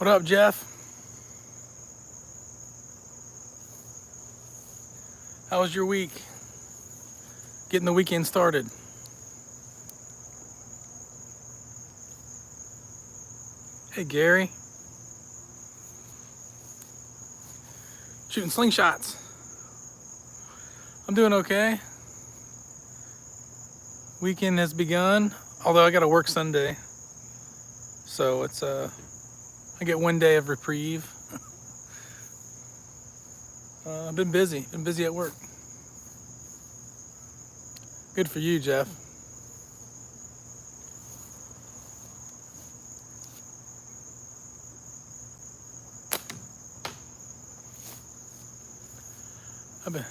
What up, Jeff? How was your week? Getting the weekend started. Hey, Gary. Shooting slingshots. I'm doing okay. Weekend has begun, although I got to work Sunday. So it's I get one day of reprieve. I've been busy at work. Good for you, Jeff. I've been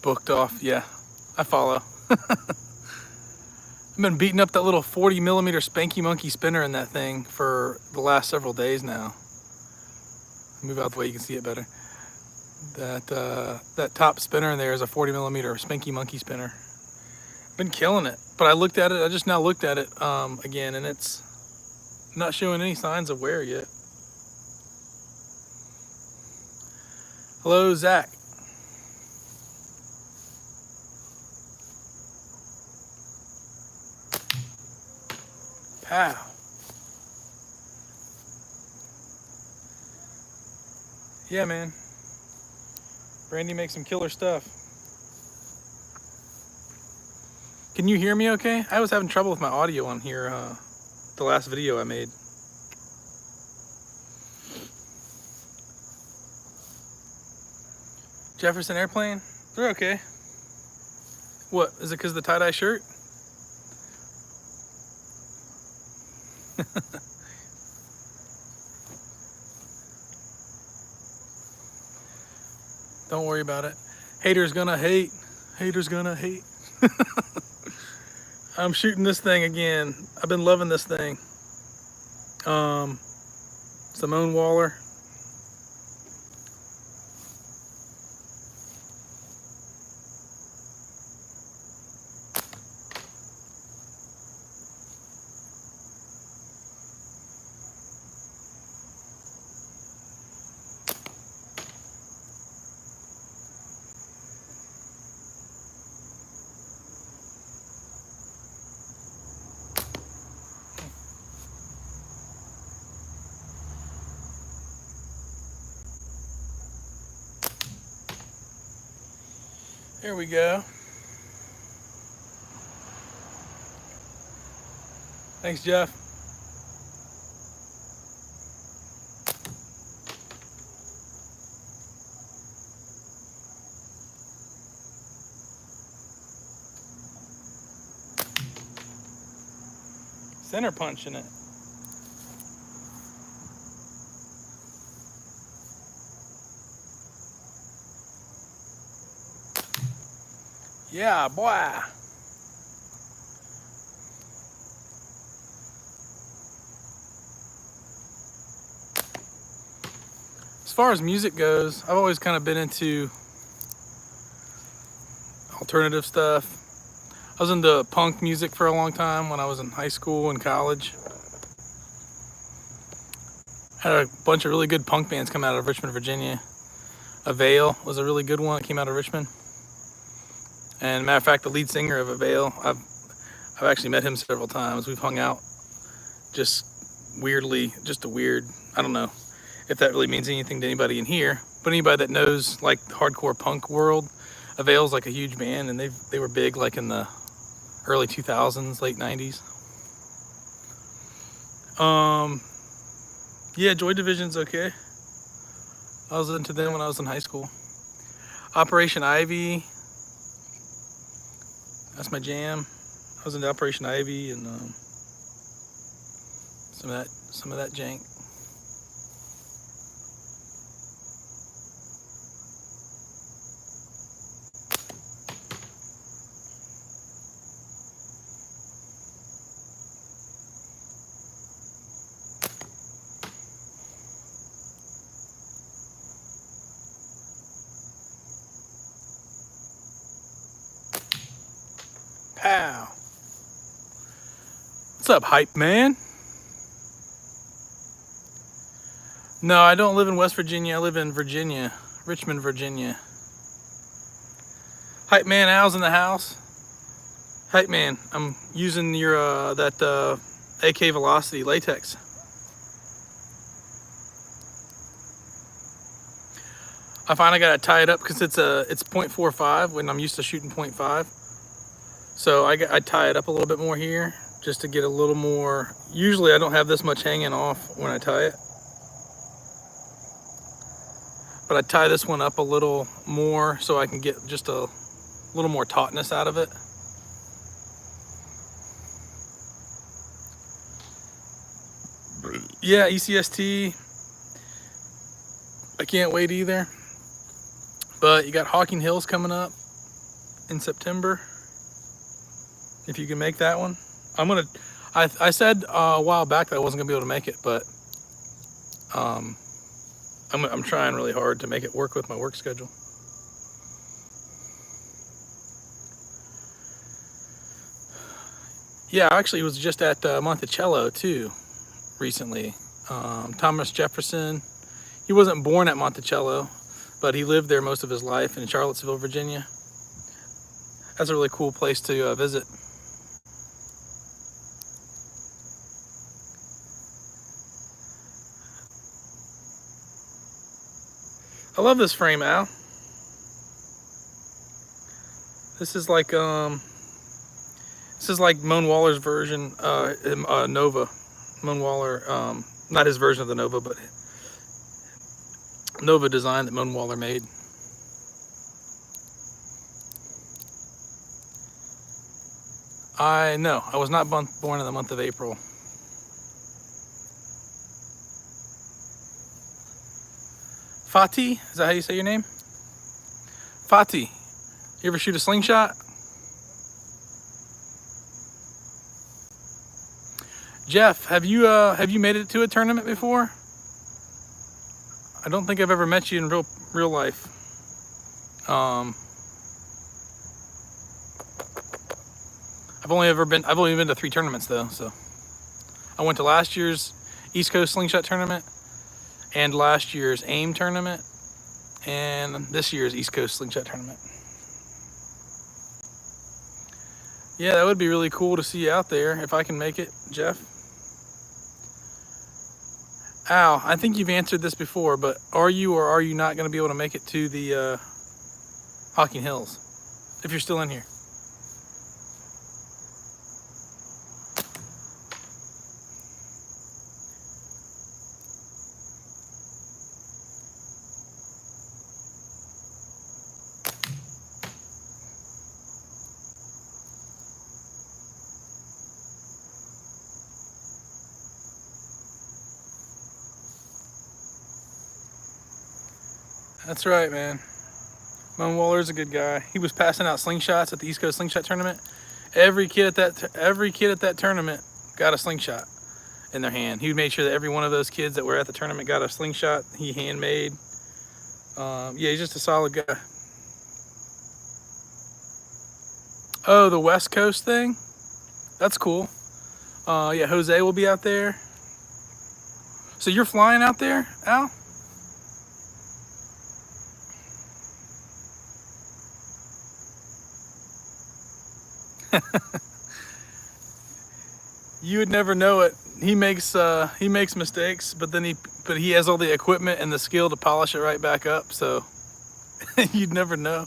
booked off. Yeah, I follow. I've been beating up that little 40 millimeter Spanky Monkey spinner in that thing for the last several days now. Move out the way you can see it better. That top spinner in there is a 40 millimeter Spanky Monkey spinner. Been killing it, but I just now looked at it again, and it's not showing any signs of wear yet. Hello, Zach. Pow. Yeah, man. Brandy makes some killer stuff. Can you hear me okay? I was having trouble with my audio on here, the last video I made. Jefferson Airplane? They're okay. What, is it because of the tie-dye shirt? Don't worry about it. Haters gonna hate. Haters gonna hate. I'm shooting this thing again. I've been loving this thing. Simone Waller. Here we go. Thanks, Jeff. Center punching it. Yeah, boy. As far as music goes, I've always kind of been into alternative stuff. I was into punk music for a long time when I was in high school and college. Had a bunch of really good punk bands come out of Richmond, Virginia. Avail was a really good one that came out of Richmond. And matter of fact, the lead singer of Avail, I've actually met him several times. We've hung out just weirdly, just a weird, I don't know if that really means anything to anybody in here, but anybody that knows like the hardcore punk world, Avail's like a huge band, and they were big like in the early 2000s, late 90s. Yeah, Joy Division's okay. I was into them when I was in high school. Operation Ivy, that's my jam. I was into Operation Ivy and some of that jank. Pow. What's up, hype man? No, I don't live in West Virginia. I live in Virginia, Richmond, Virginia. Hype man, Al's in the house. Hype man, I'm using your that AK Velocity latex. I finally got to tie it up because it's 0.45 when I'm used to shooting 0.5. So I tie it up a little bit more here just to get a little more. Usually I don't have this much hanging off when I tie it, but I tie this one up a little more so I can get just a little more tautness out of it. Yeah, ECST. I can't wait either. But you got Hocking Hills coming up in September. If you can make that one, I said a while back that I wasn't gonna be able to make it, but I'm trying really hard to make it work with my work schedule. Yeah, I actually was just at Monticello too recently. Thomas Jefferson. He wasn't born at Monticello, but he lived there most of his life in Charlottesville, Virginia. That's a really cool place to visit. I love this frame, Al. This is like Moan Waller's version, Nova. Moan Waller, not his version of the Nova, but Nova design that Moan Waller made. I was not born in the month of April. Fatih, is that how you say your name? Fatih, you ever shoot a slingshot? Jeff, have you made it to a tournament before? I don't think I've ever met you in real life. I've only been to 3 tournaments though. So I went to last year's East Coast Slingshot tournament, and last year's AIM tournament, and this year's East Coast Slingshot tournament. Yeah, that would be really cool to see you out there if I can make it, Jeff. Al, I think you've answered this before, but are you or are you not going to be able to make it to the Hocking Hills if you're still in here? That's right, man. Moan Waller's a good guy. He was passing out slingshots at the East Coast Slingshot tournament. Every kid at that tournament got a slingshot in their hand. He made sure that every one of those kids that were at the tournament got a slingshot he handmade. Yeah, he's just a solid guy. Oh, the West Coast thing? That's cool. Yeah, Jose will be out there. So you're flying out there, Al? You would never know it. He makes mistakes, but he has all the equipment and the skill to polish it right back up. So you'd never know.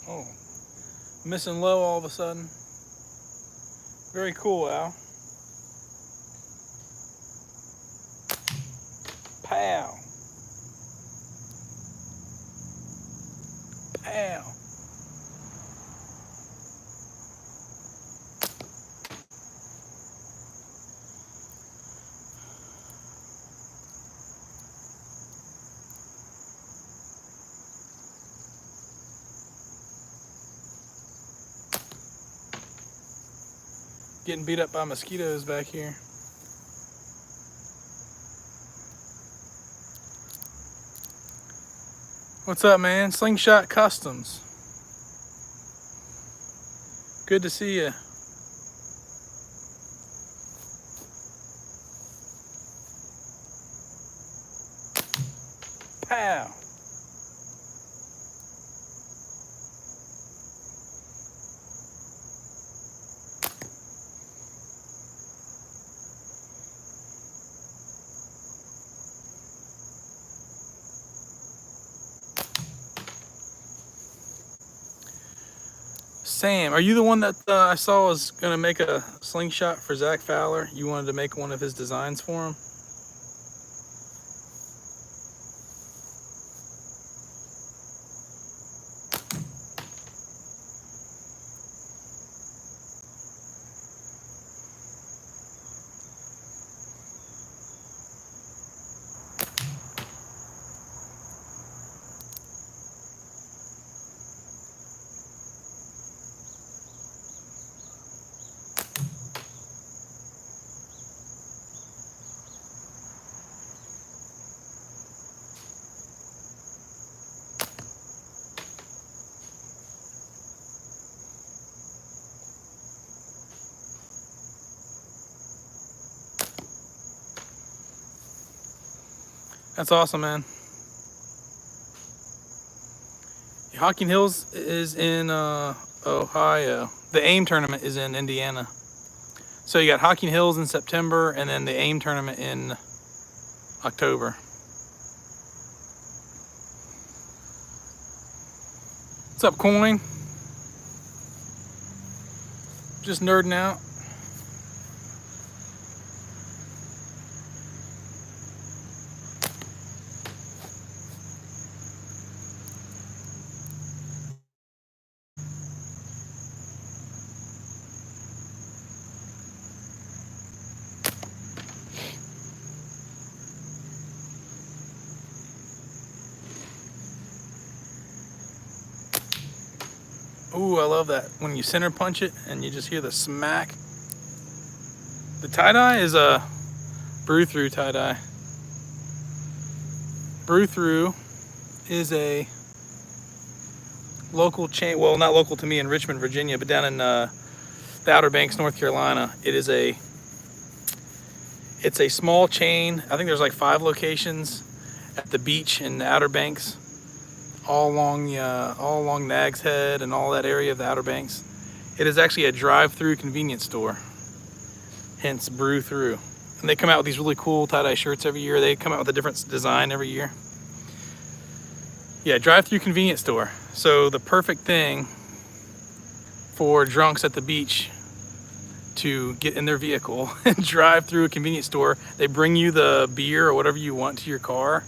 Oh, missing low all of a sudden. Very cool, Al. Pow. Pow. Getting beat up by mosquitoes back here. What's up, man? Slingshot Customs. Good to see you. Pow. Sam, are you the one that I saw was going to make a slingshot for Zach Fowler? You wanted to make one of his designs for him? That's awesome, man. Hocking Hills is in Ohio. The AIM tournament is in Indiana. So you got Hocking Hills in September, and then the AIM tournament in October. What's up, Coin? Just nerding out. Ooh, I love that. When you center punch it and you just hear the smack. The tie-dye is a brew-through tie-dye. Brew-through is a local chain, well, not local to me in Richmond, Virginia, but down in the Outer Banks, North Carolina. It's a small chain. I think there's like 5 locations at the beach in the Outer Banks, all along Nag's Head and all that area of the Outer Banks. It is actually a drive-through convenience store, hence Brew Through. And they come out with these really cool tie-dye shirts every year. They come out with a different design every year. Yeah, drive-through convenience store. So the perfect thing for drunks at the beach to get in their vehicle and drive through a convenience store. They bring you the beer or whatever you want to your car,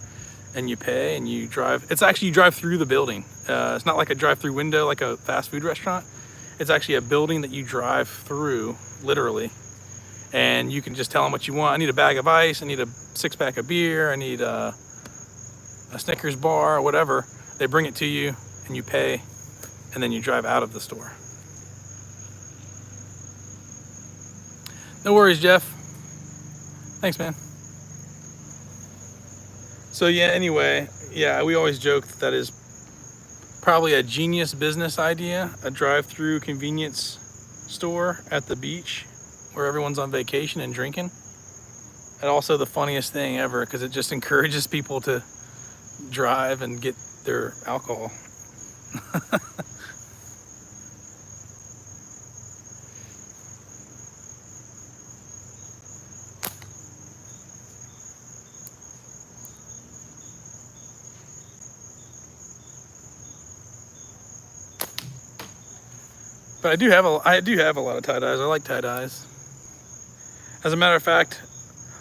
and you pay and you drive. It's actually, you drive through the building. It's not like a drive-through window like a fast food restaurant. It's actually a building that you drive through, literally. And you can just tell them what you want. I need a bag of ice, I need a 6-pack of beer, I need a Snickers bar or whatever. They bring it to you and you pay, and then you drive out of the store. No worries, Jeff. Thanks, man. So yeah, anyway, yeah, we always joke that is probably a genius business idea, a drive-through convenience store at the beach where everyone's on vacation and drinking. And also the funniest thing ever, because it just encourages people to drive and get their alcohol. But I do have a lot of tie-dyes. I like tie-dyes. As a matter of fact,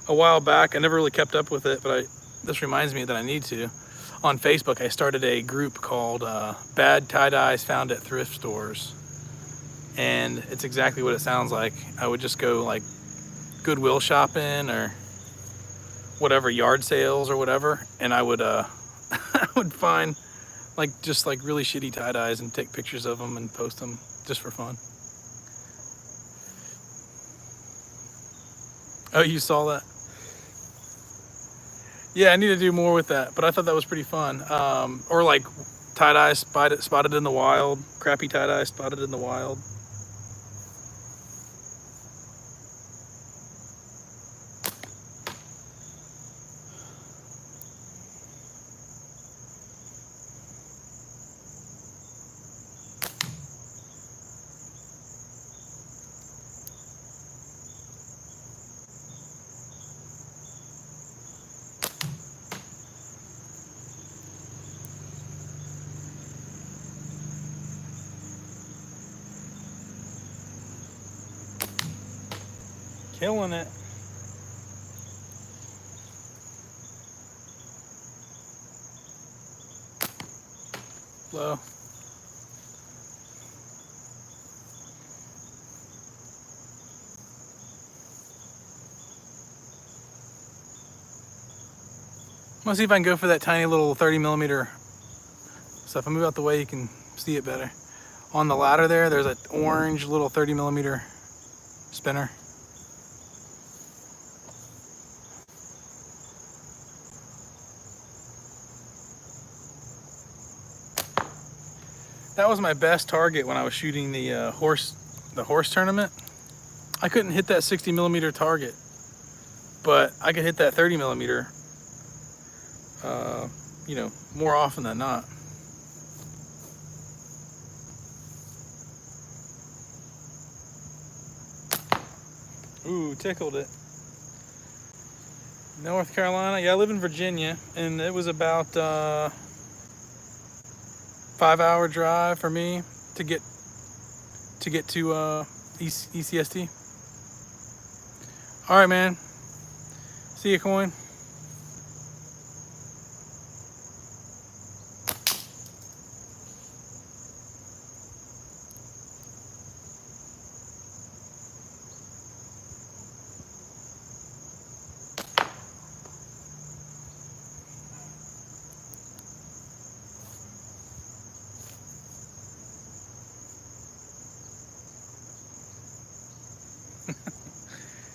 a while back, I never really kept up with it, but this reminds me that I need to. On Facebook, I started a group called Bad Tie-Dyes Found at Thrift Stores. And it's exactly what it sounds like. I would just go like Goodwill shopping or whatever, yard sales or whatever, and I would I would find just really shitty tie-dyes and take pictures of them and post them just for fun. Oh, you saw that? Yeah, I need to do more with that, but I thought that was pretty fun. Or like tie-dye spotted in the wild, crappy tie-dye spotted in the wild. Killing it. Low. I'm gonna see if I can go for that tiny little 30 millimeter. So if I move out the way, you can see it better. On the ladder there, there's an orange little 30 millimeter spinner. That was my best target when I was shooting the horse tournament. I couldn't hit that 60 millimeter target, but I could hit that 30 millimeter, you know, more often than not. Ooh, tickled it. North Carolina. Yeah, I live in Virginia, and it was about 5-hour drive for me to get to ECST. All right, man. See you, coin.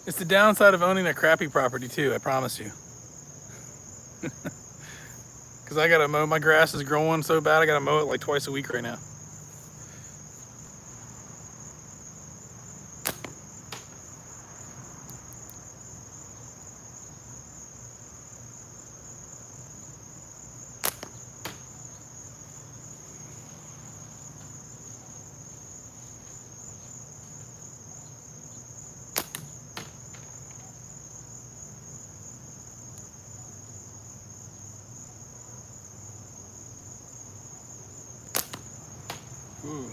It's the downside of owning a crappy property too, I promise you. Because I gotta mow, my grass is growing so bad I gotta mow it like twice a week right now. Ooh.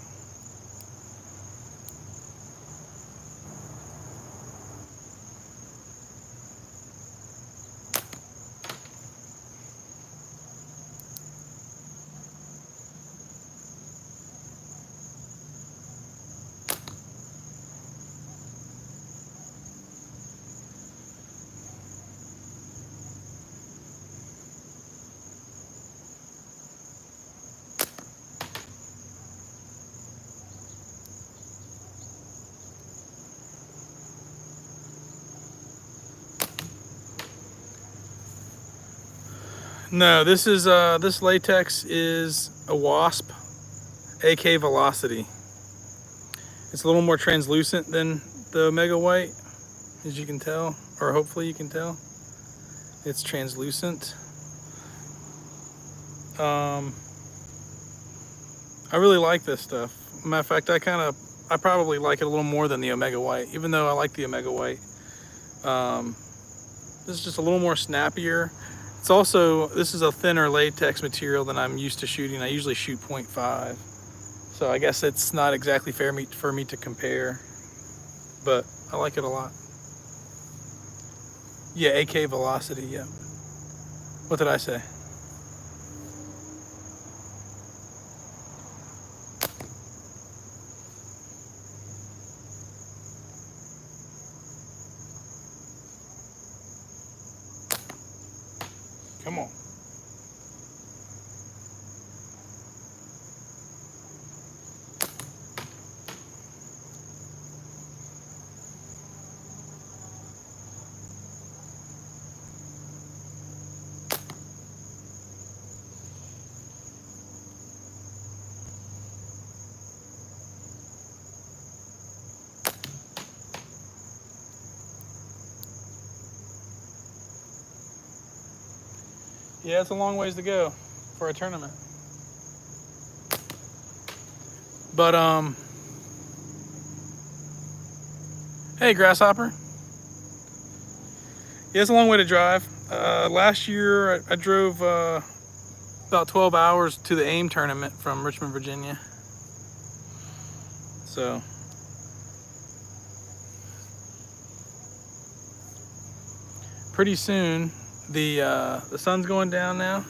No, this latex is a Wasp AK Velocity. It's a little more translucent than the Omega White, as you can tell, or hopefully you can tell. It's translucent. I really like this stuff. Matter of fact, I probably like it a little more than the Omega White, even though I like the Omega White. This is just a little more snappier. It's also, this is a thinner latex material than I'm used to shooting. I usually shoot 0.5. So I guess it's not exactly fair for me to compare, but I like it a lot. Yeah, AK Velocity, yeah. What did I say? Come on. Yeah, it's a long ways to go for a tournament. But hey, Grasshopper. Yeah, it's a long way to drive. Last year I drove about 12 hours to the AIM tournament from Richmond, Virginia. So pretty soon the sun's going down now,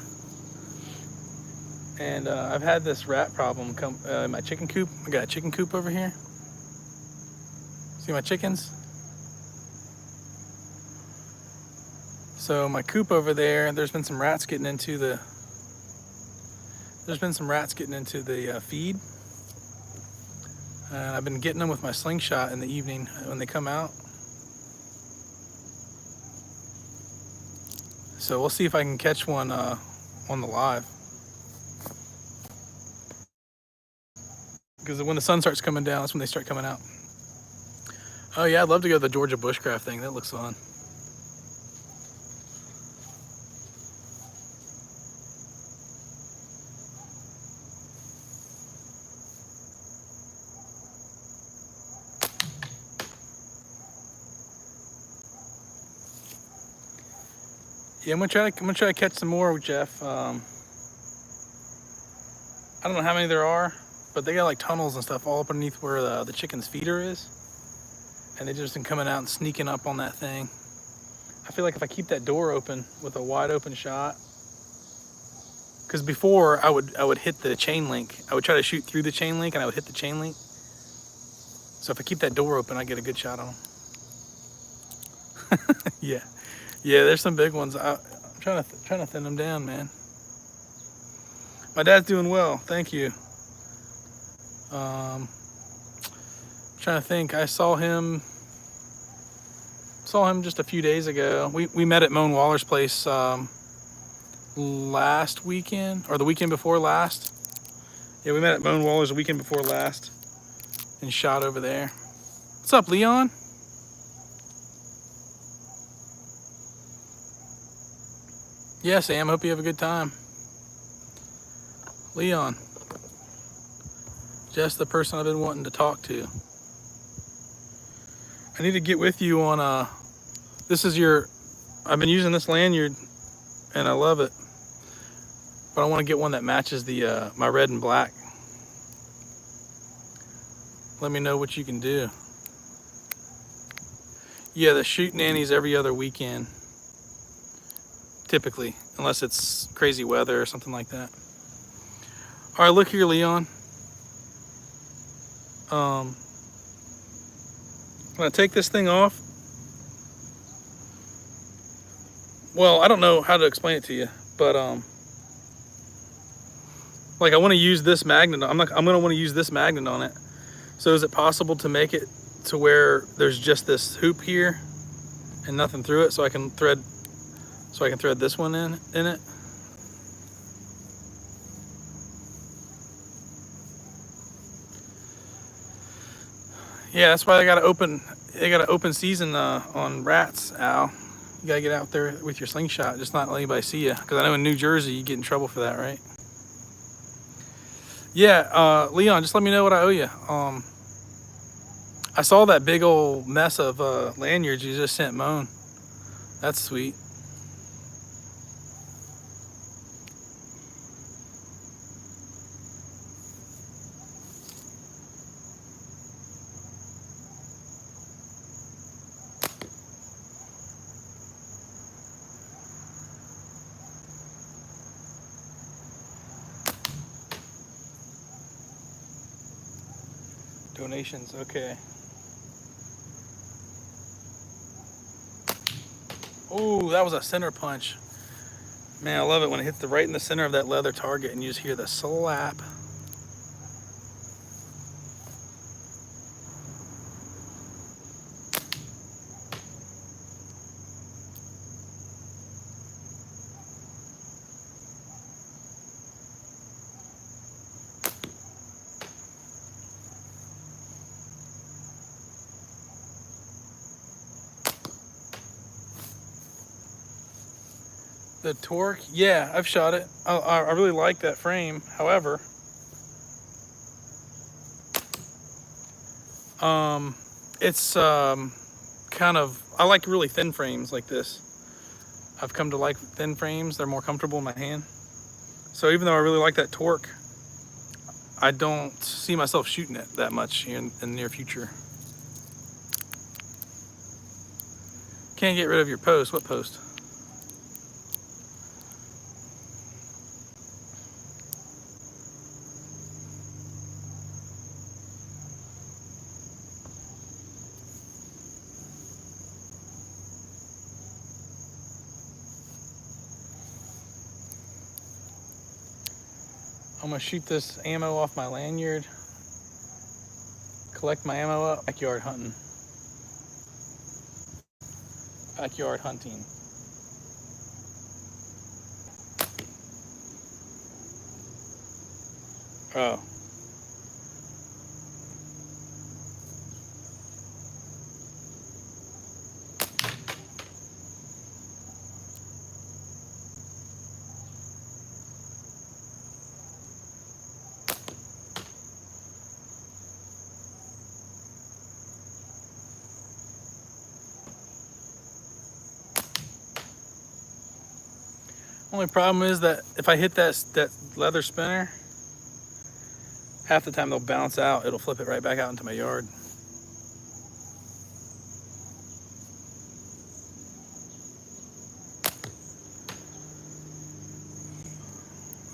and I've had this rat problem come in my chicken coop. I got a chicken coop over here. See my chickens? So my coop over there, there's been some rats getting into the feed. And I've been getting them with my slingshot in the evening when they come out. So we'll see if I can catch one on the live. Because when the sun starts coming down, that's when they start coming out. Oh yeah, I'd love to go to the Georgia bushcraft thing. That looks fun. Yeah, I'm gonna try to catch some more, Jeff. I don't know how many there are, but they got like tunnels and stuff all up underneath where the chicken's feeder is, and they've just been coming out and sneaking up on that thing. I feel like if I keep that door open with a wide open shot, because before I would hit the chain link. I would try to shoot through the chain link, and I would hit the chain link. So if I keep that door open, I get a good shot on them. Yeah, yeah. There's some big ones. I'm trying to thin them down, man. My dad's doing well, thank you. Trying to think. I saw him just a few days ago. We met at Moan Waller's place last weekend, or the weekend before last. Yeah, we met at Moan Waller's the weekend before last and shot over there. What's up, Leon? Yeah, Sam, hope you have a good time. Leon, just the person I've been wanting to talk to. I need to get with you on I've been using this lanyard and I love it, but I want to get one that matches the my red and black. Let me know what you can do. Yeah, the shoot nannies every other weekend, typically, unless it's crazy weather or something like that. All right, look here, Leon. I'm gonna take this thing off. Well, I don't know how to explain it to you, but like I want to use this magnet. I'm gonna want to use this magnet on it. So is it possible to make it to where there's just this hoop here and nothing through it, so I can thread this one in it? Yeah, that's why they got an open season on rats, Al. You gotta get out there with your slingshot, just not let anybody see you. Because I know in New Jersey you get in trouble for that, right? Yeah, Leon, just let me know what I owe you. I saw that big old mess of lanyards you just sent Moan. That's sweet. Donations, okay. Oh, that was a center punch. Man, I love it when it hits right in the center of that leather target and you just hear the slap. The torque, yeah, I've shot it. I really like that frame. However, it's kind of, I like really thin frames like this. I've come to like thin frames. They're more comfortable in my hand. So even though I really like that torque, I don't see myself shooting it that much in the near future. Can't get rid of your post. What post? I'm gonna shoot this ammo off my lanyard, collect my ammo up, backyard hunting. Backyard hunting. Oh. Only problem is that if I hit that leather spinner, half the time they'll bounce out. It'll flip it right back out into my yard.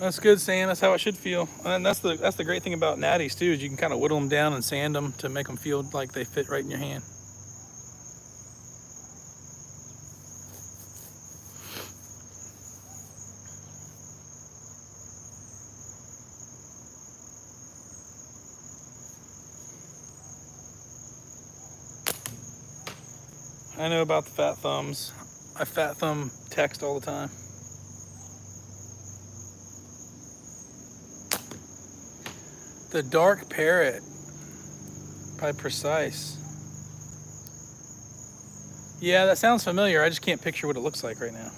That's good, Sam. That's how it should feel. And that's the great thing about natties too, is you can kind of whittle them down and sand them to make them feel like they fit right in your hand. I know about the fat thumbs. I fat thumb text all the time. The Dark Parrot by Precise. Yeah, that sounds familiar. I just can't picture what it looks like right now.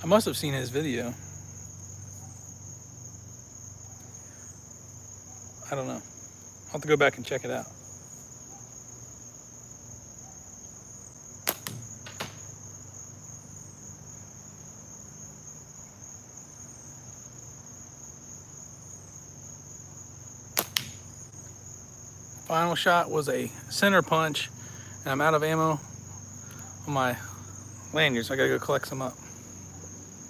I must have seen his video. I don't know. I'll have to go back and check it out. Final shot was a center punch, and I'm out of ammo on my lanyards. I gotta go collect some up.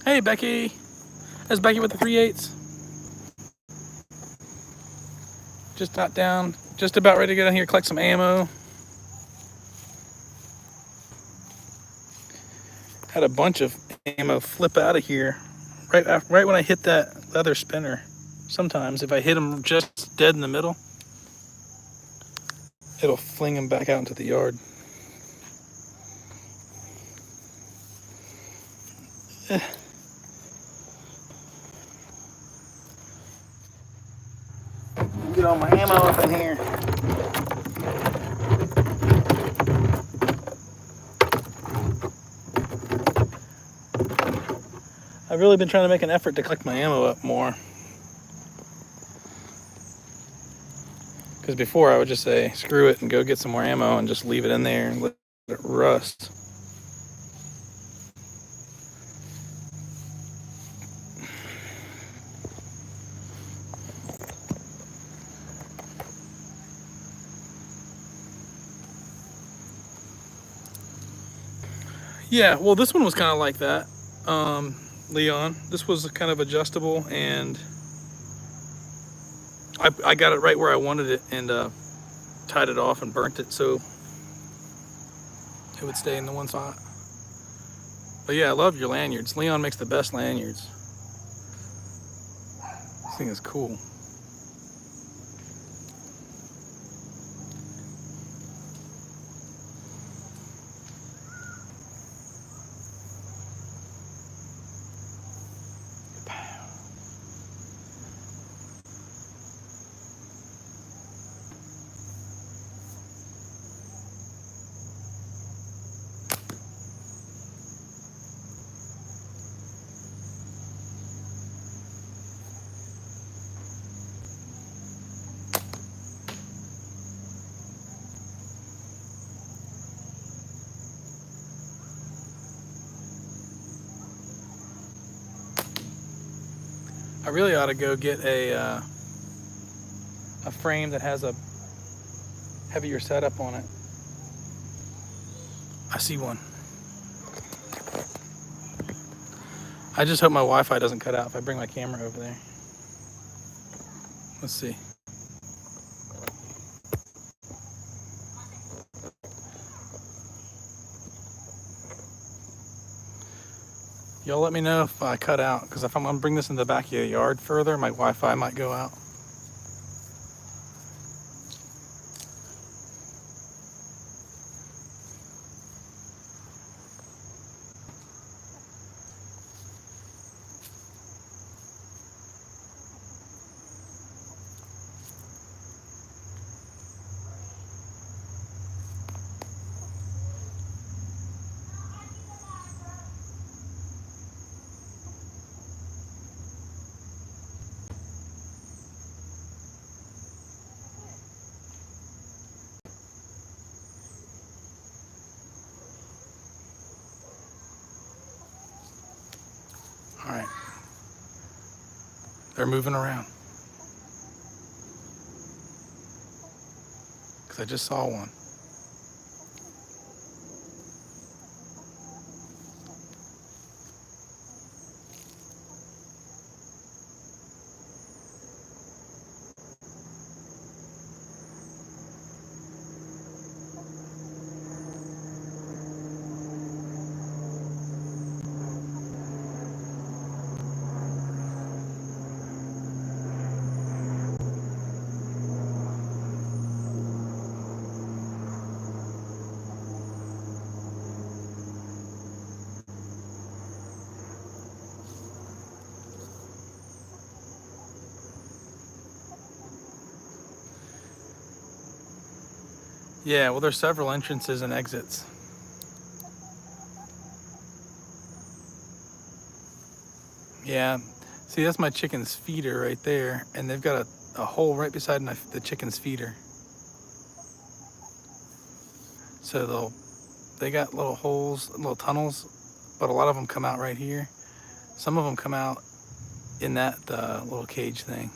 Hey, Becky. That's Becky with the 3/8. Just got down, just about ready to get down here, collect some ammo. Had a bunch of ammo flip out of here right when I hit that leather spinner. Sometimes if I hit them just dead in the middle, it'll fling them back out into the yard. Get all my ammo up in here. I've really been trying to make an effort to collect my ammo up more. Because before I would just say, screw it and go get some more ammo and just leave it in there and let it rust. Yeah, well, this one was kind of like that, Leon. This was kind of adjustable, and I got it right where I wanted it, and tied it off and burnt it so it would stay in the one spot. But yeah, I love your lanyards. Leon makes the best lanyards. This thing is cool. really ought to go get a frame that has a heavier setup on it. I see one. I just hope my Wi-Fi doesn't cut out if I bring my camera over there. Let's see. Y'all let me know if I cut out, because if I'm gonna bring this in the back of the yard further, my Wi-Fi might go out. All right. They're moving around. Because I just saw one. Yeah, well, there's several entrances and exits. Yeah, see, that's my chicken's feeder right there, and they've got a hole right beside the chicken's feeder. So they got little holes, little tunnels, but a lot of them come out right here. Some of them come out in that little cage thing.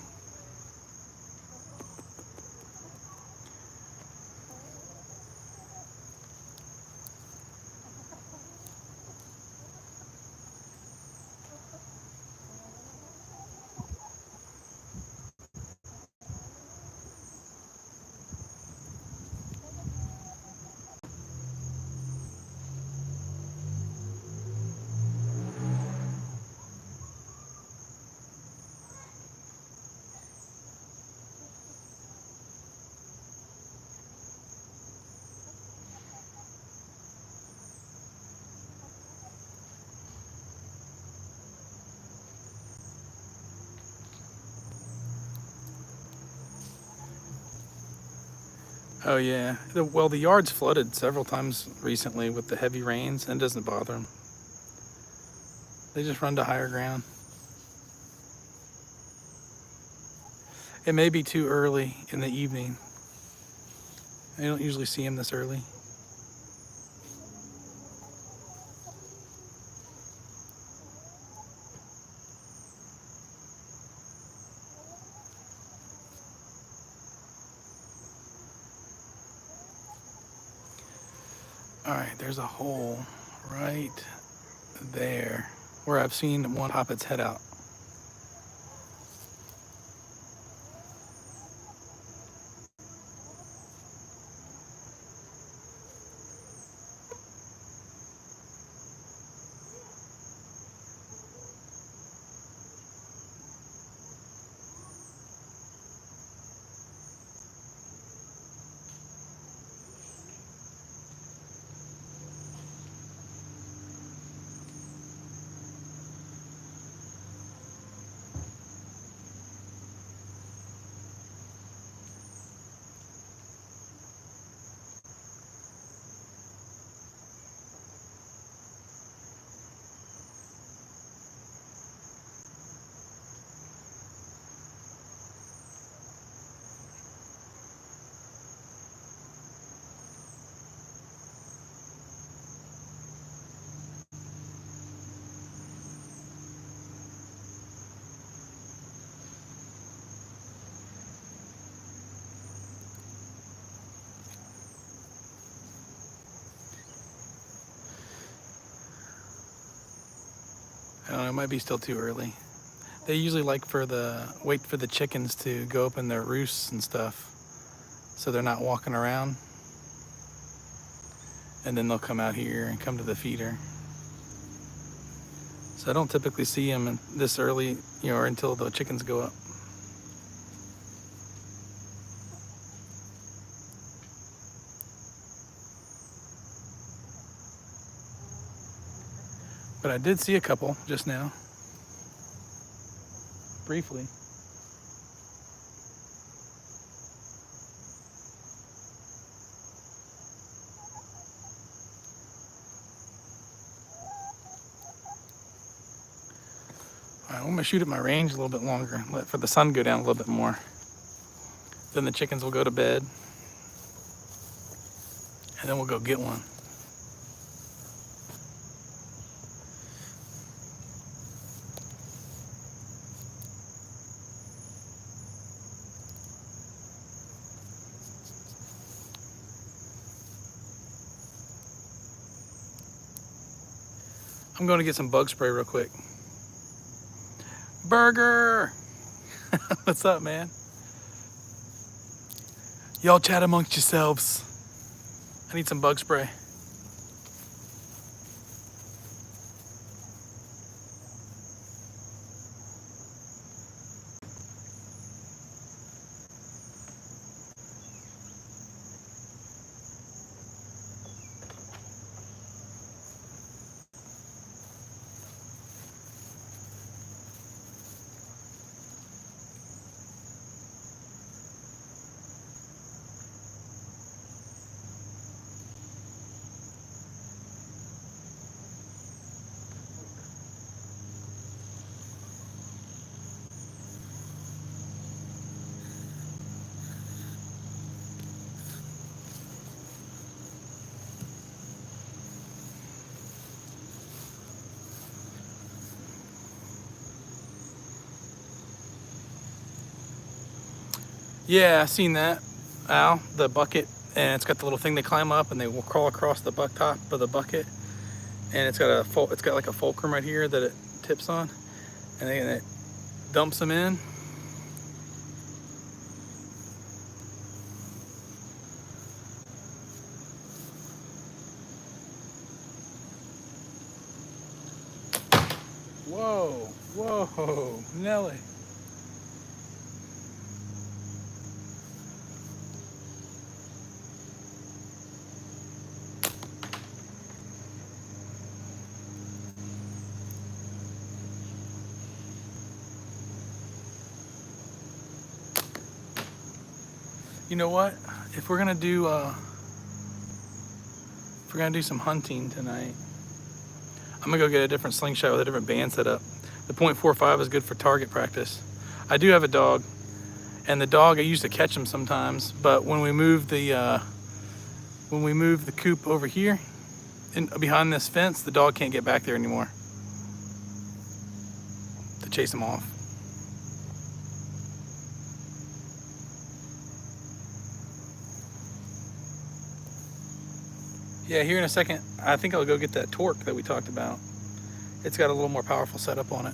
Oh yeah, well, the yard's flooded several times recently with the heavy rains, and it doesn't bother them. They just run to higher ground. It may be too early in the evening. I don't usually see them this early. All right, there's a hole right there where I've seen one pop its head out. know, it might be still too early. They usually like wait for the chickens to go up in their roosts and stuff, so they're not walking around. And then they'll come out here and come to the feeder. So I don't typically see them this early, you know, or until the chickens go up. But I did see a couple just now, briefly. All right, I'm gonna shoot at my range a little bit longer, let for the sun go down a little bit more. Then the chickens will go to bed, and then we'll go get one. I'm going to get some bug spray real quick. Burger! What's up, man? Y'all chat amongst yourselves. I need some bug spray. Yeah, I seen that, Al, the bucket, and it's got the little thing they climb up and they will crawl across the top of the bucket, and it's got like a fulcrum right here that it tips on, and it dumps them in. Whoa, whoa, Nelly. You know what? If we're gonna do some hunting tonight, I'm gonna go get a different slingshot with a different band setup. The .45 is good for target practice. I do have a dog, and the dog I used to catch him sometimes, but when we moved the coop over here, behind this fence, the dog can't get back there anymore to chase him off. Yeah, here in a second, I think I'll go get that torque that we talked about. It's got a little more powerful setup on it.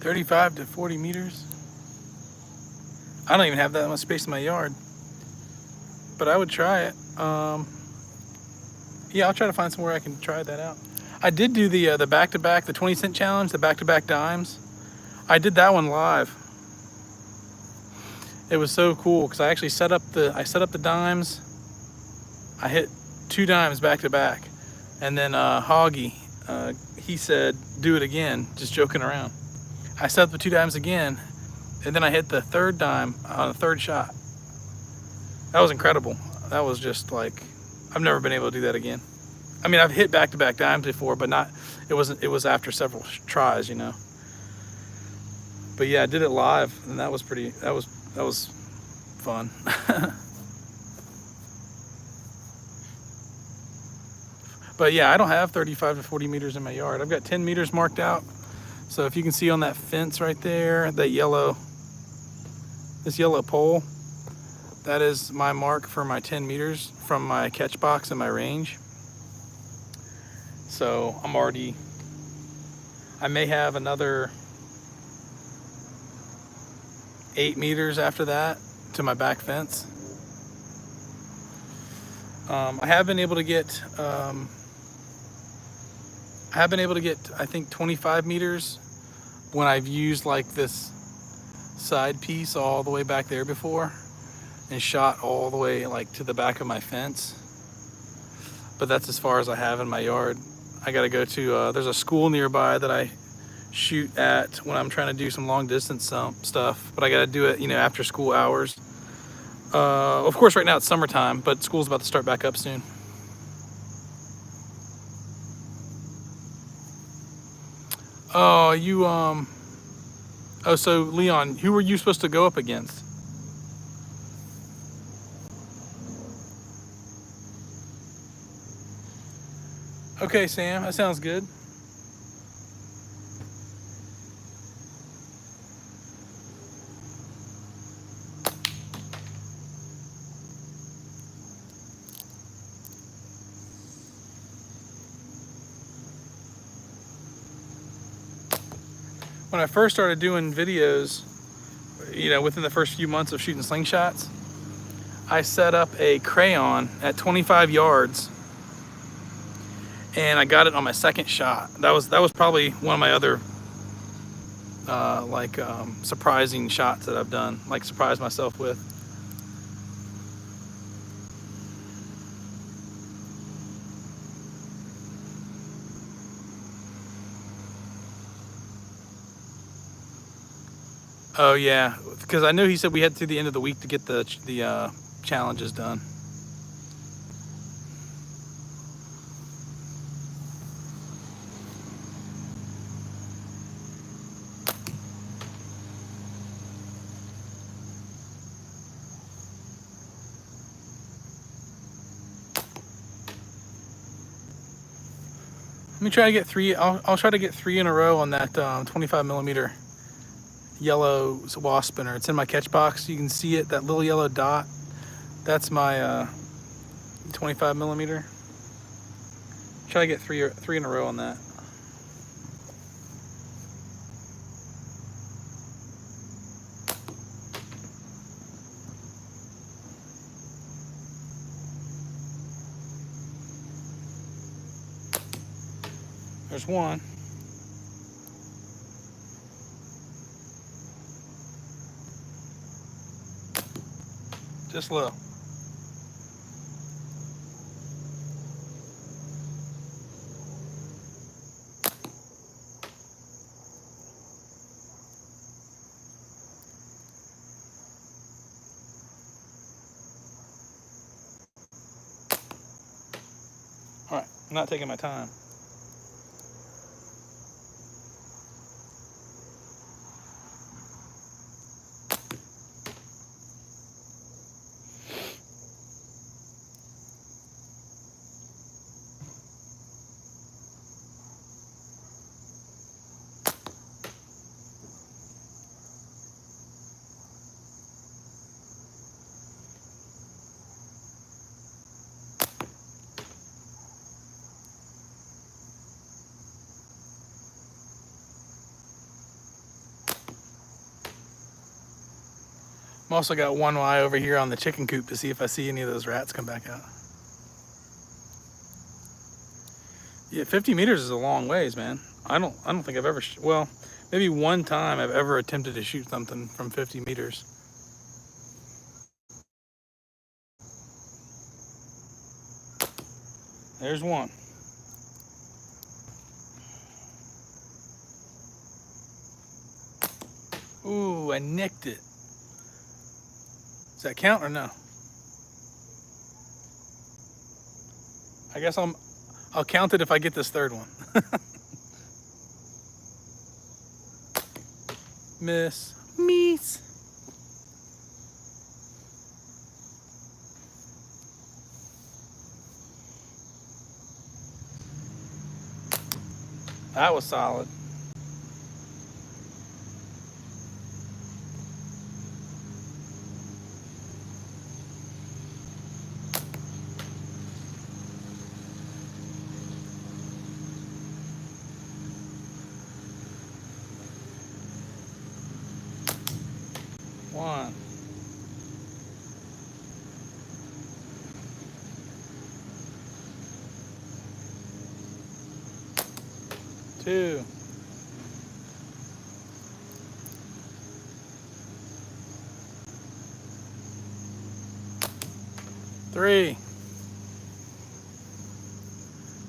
35 to 40 meters. I don't even have that much space in my yard, but I would try it. Yeah, I'll try to find somewhere I can try that out. I did do the back-to-back, the 20-cent challenge, the back-to-back dimes. I did that one live. It was so cool because I actually set up the dimes. I hit 2 dimes back to back, and then Hoggy, he said, "Do it again," just joking around. I set up the 2 dimes again, and then I hit the 3rd dime on the 3rd shot. That was incredible. That was just like, I've never been able to do that again. I mean, I've hit back-to-back dimes before, but not. It was after several tries, you know. But yeah, I did it live, and that was fun. But yeah, I don't have 35 to 40 meters in my yard. I've got 10 meters marked out. So if you can see on that fence right there, this yellow pole, that is my mark for my 10 meters from my catch box and my range. So I may have another 8 meters after that to my back fence. I have been able to get, I think 25 meters when I've used like this side piece all the way back there before and shot all the way like to the back of my fence. But that's as far as I have in my yard. I gotta go to, there's a school nearby that I shoot at when I'm trying to do some long distance stuff, but I gotta do it, you know, after school hours. Of course, right now it's summertime, but school's about to start back up soon. Oh, so Leon, who were you supposed to go up against? Okay, Sam, that sounds good. When I first started doing videos, you know, within the first few months of shooting slingshots, I set up a crayon at 25 yards and I got it on my 2nd shot. That was probably one of my other surprising shots that I've done, like surprised myself with. Oh yeah, because I know he said we had to the end of the week to get the challenges done. Let me try to get 3. I'll try to get 3 in a row on that 25 millimeter yellow wasp spinner. It's in my catch box. You can see it, that little yellow dot. That's my 25 millimeter. Try to get 3 in a row on that. There's one. Just low. All right, I'm not taking my time. I'm also got one eye over here on the chicken coop to see if I see any of those rats come back out. Yeah, 50 meters is a long ways, man. I don't think I've ever, well, maybe one time I've ever attempted to shoot something from 50 meters. There's one. Ooh, I nicked it. Does that count or no? I guess I'll count it if I get this third one. Miss. That was solid. One. Two. Three.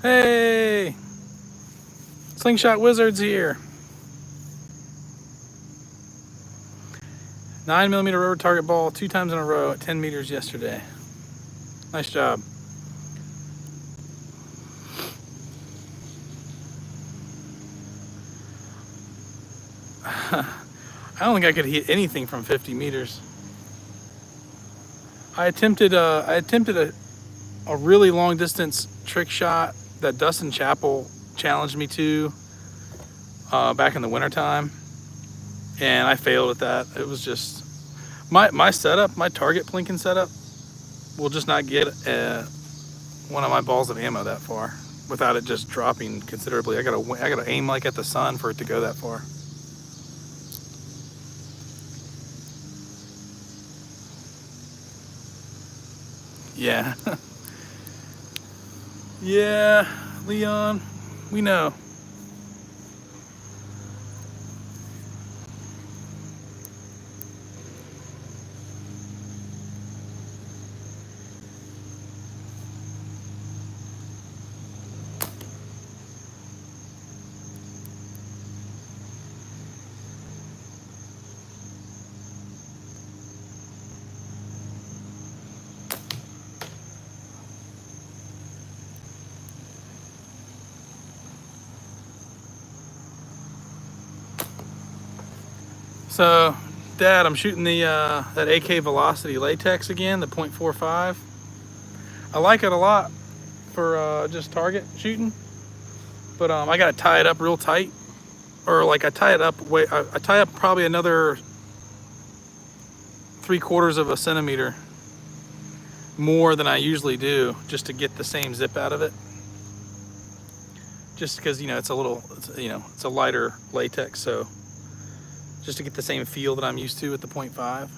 Hey! Slingshot Wizards here. 9mm rubber target ball 2 times in a row at 10 meters yesterday. Nice job. I don't think I could hit anything from 50 meters. I attempted a really long distance trick shot that Dustin Chappell challenged me to back in the wintertime, and I failed at that. It was just my setup, my target plinking setup will just not get one of my balls of ammo that far without it just dropping considerably. I gotta aim like at the sun for it to go that far. Yeah. Yeah, Leon, we know. So, Dad, I'm shooting the that AK Velocity Latex again, the .45. I like it a lot for just target shooting, but I gotta tie it up real tight, or like I tie it up I tie up probably another 3/4 of a centimeter more than I usually do, just to get the same zip out of it. Just because it's it's a lighter latex, so. Just to get the same feel that I'm used to with the .5.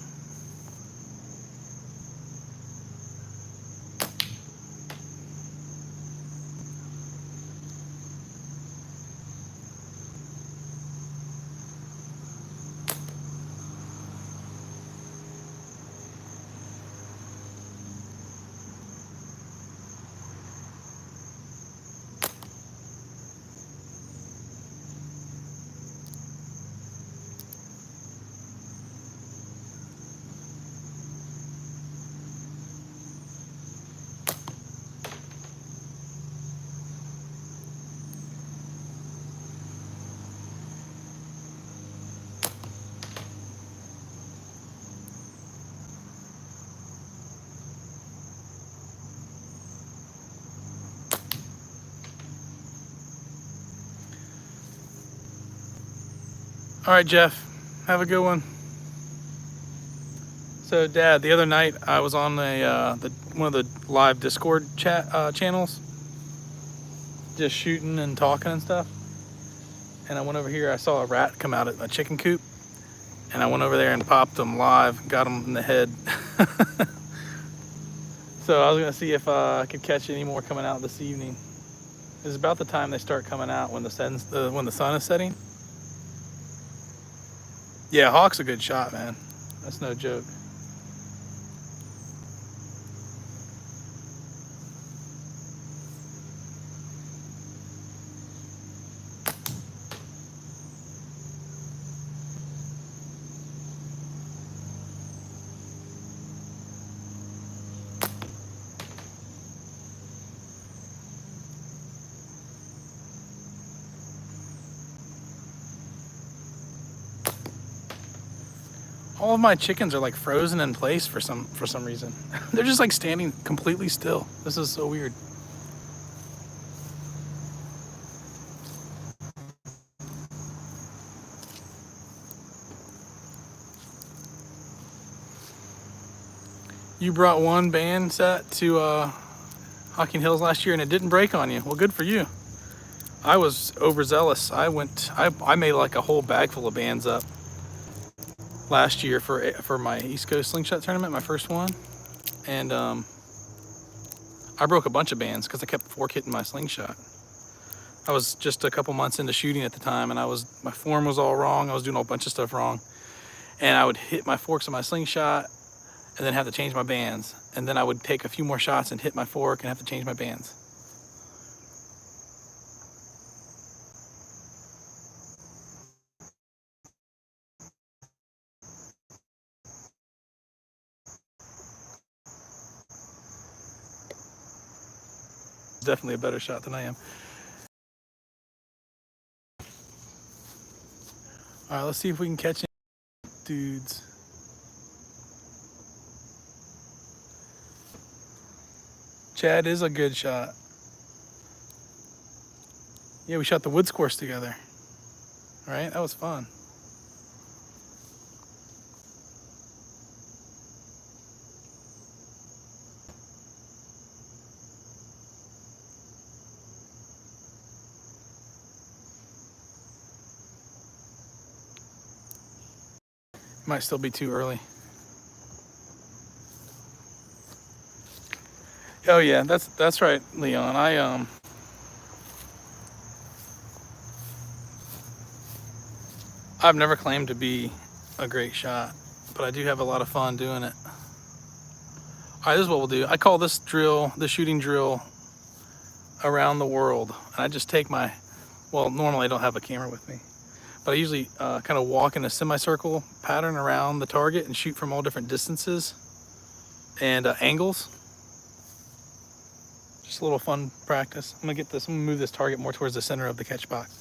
All right, Jeff, have a good one. So, Dad, the other night I was on one of the live Discord chat channels, just shooting and talking and stuff. And I went over here. I saw a rat come out at a chicken coop, and I went over there and popped them live, got them in the head. So I was gonna see if I could catch any more coming out this evening. It's about the time they start coming out when the sun is setting. Yeah, hawk's a good shot, man. That's no joke. All of my chickens are like frozen in place for some reason. They're just like standing completely still. This is so weird. You brought one band set to Hocking Hills last year and it didn't break on you. Well, good for you. I was overzealous. I made like a whole bag full of bands up last year for my East Coast slingshot tournament, my first one, and I broke a bunch of bands because I kept fork hitting my slingshot. I was just a couple months into shooting at the time, and my form was all wrong. I was doing a bunch of stuff wrong, and I would hit my forks on my slingshot, and then have to change my bands, and then I would take a few more shots and hit my fork and have to change my bands. Definitely a better shot than I am. All right, let's see if we can catch any dudes. Chad is a good shot. Yeah, we shot the woods course together. All right, that was fun. Might still be too early. Oh yeah, that's right, Leon. I've never claimed to be a great shot, but I do have a lot of fun doing it. All right, this is what we'll do. I call this drill the shooting drill around the world. And I just take well, normally I don't have a camera with me, but I usually kind of walk in a semicircle pattern around the target and shoot from all different distances and angles. Just a little fun practice. I'm gonna move this target more towards the center of the catch box.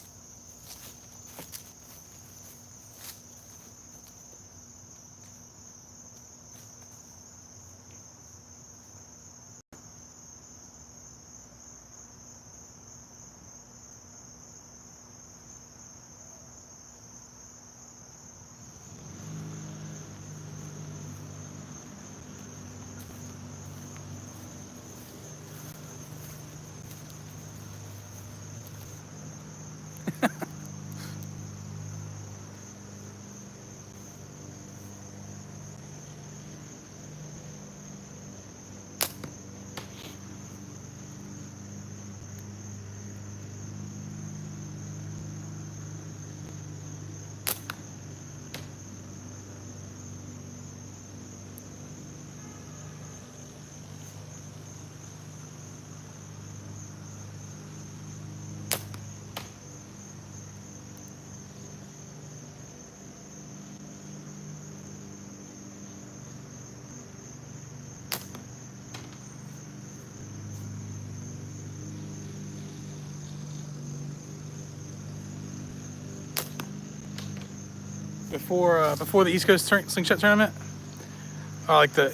Before the East Coast slingshot tournament,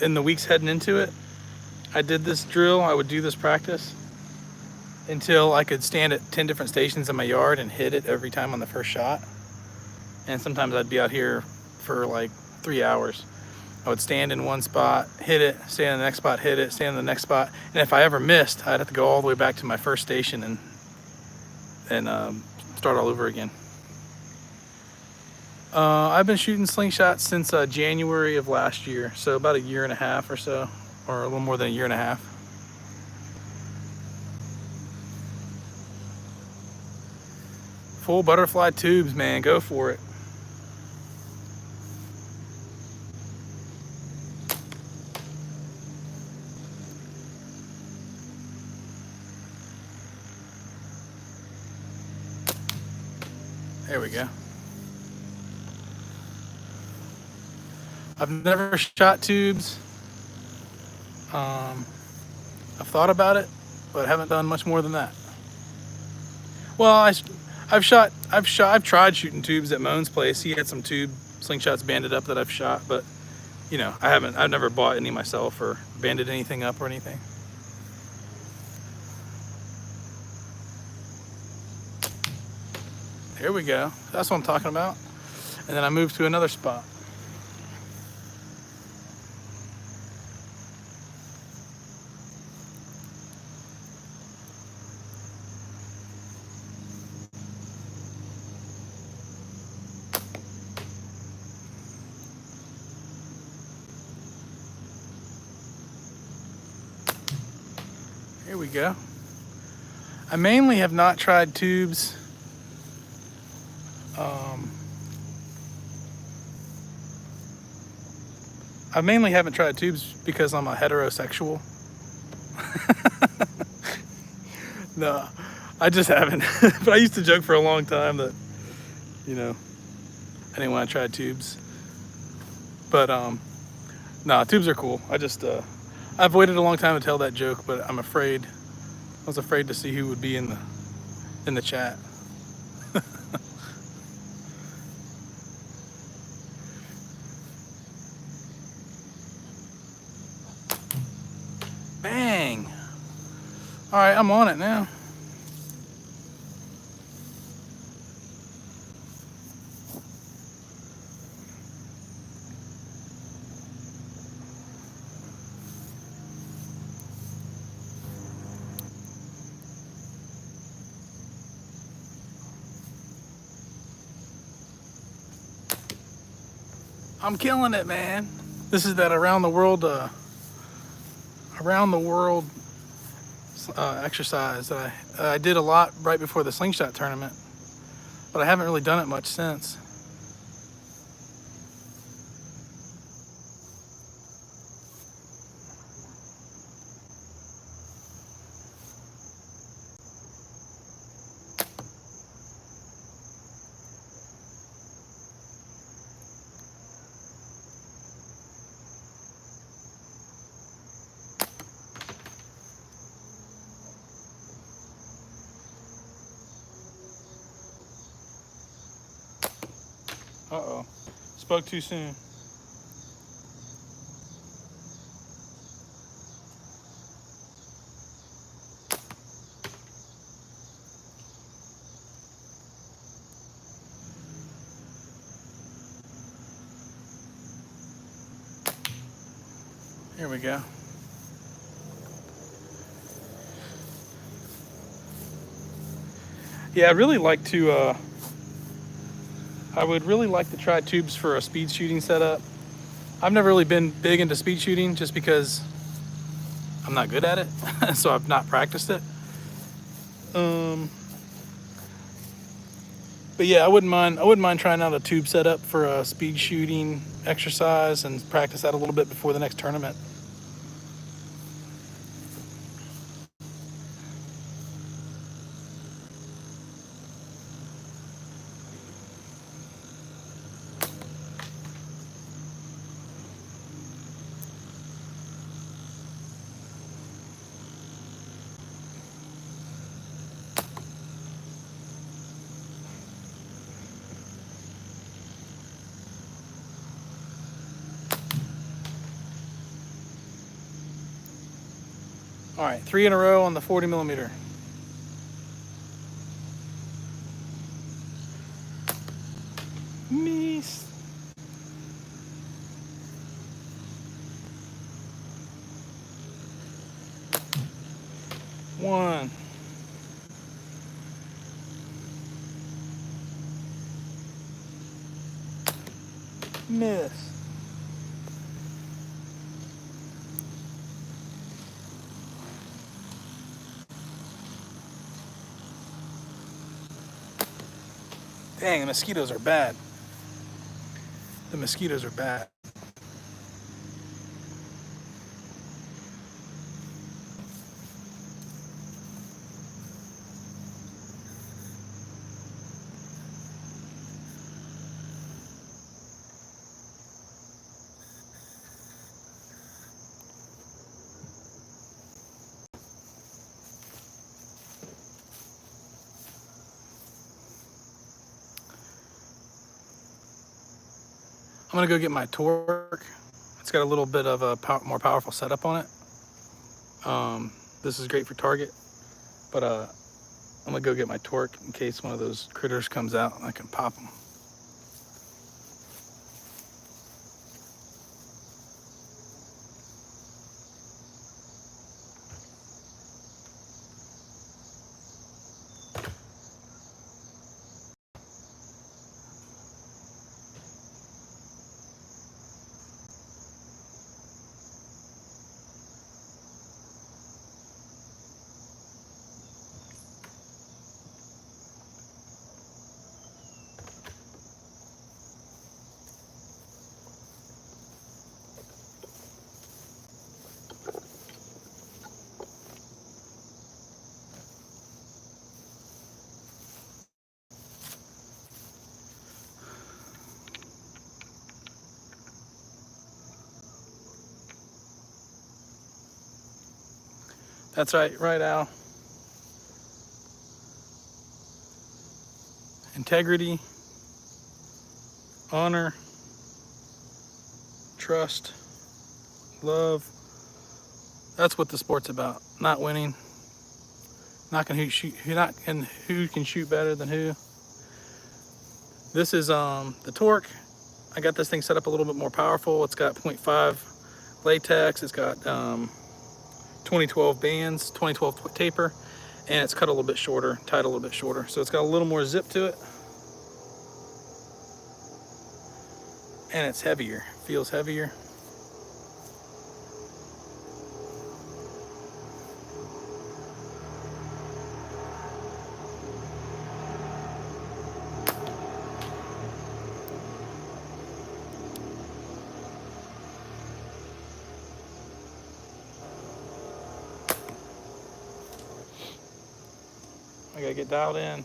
in the weeks heading into it, I did this drill. I would do this practice until I could stand at 10 different stations in my yard and hit it every time on the first shot. And sometimes I'd be out here for like 3 hours. I would stand in one spot, hit it, stand in the next spot, hit it, stand in the next spot. And if I ever missed, I'd have to go all the way back to my first station and start all over again. I've been shooting slingshots since January of last year, so about a year and a half or so, or a little more than a year and a half. Full butterfly tubes, man, go for it. There we go. I've never shot tubes. I've thought about it, but haven't done much more than that. Well, I've tried shooting tubes at Moan's place. He had some tube slingshots banded up that I've shot, but you know, I've never bought any myself or banded anything up or anything. There we go. That's what I'm talking about. And then I moved to another spot. Here we go. I mainly have not tried tubes. I mainly haven't tried tubes because I'm a heterosexual. No, I just haven't. But I used to joke for a long time that, you know, I didn't want to try tubes. But nah, tubes are cool. I've waited a long time to tell that joke, but I'm afraid. I was afraid to see who would be in the chat. Bang! All right, I'm on it now. I'm killing it, man. This is that around the world exercise that I did a lot right before the slingshot tournament, but I haven't really done it much since. Uh-oh. Spoke too soon. Here we go. Yeah, I would really like to try tubes for a speed shooting setup. I've never really been big into speed shooting just because I'm not good at it, so I've not practiced it. But yeah, I wouldn't mind trying out a tube setup for a speed shooting exercise and practice that a little bit before the next tournament. All right, 3 in a row on the 40 millimeter. Miss. One. Miss. Dang, the mosquitoes are bad. The mosquitoes are bad. I'm gonna go get my torque. It's got a little bit of a more powerful setup on it. This is great for target, but I'm gonna go get my torque in case one of those critters comes out and I can pop them. That's right, Al. Integrity, honor, trust, love. That's what the sport's about. Not winning. Not who can shoot better than who. This is the torque. I got this thing set up a little bit more powerful. It's got 0.5 latex. It's got 2012 bands, 2012 taper, and it's cut a little bit shorter, tied a little bit shorter. So it's got a little more zip to it. And it's heavier, feels heavier. I gotta get dialed in.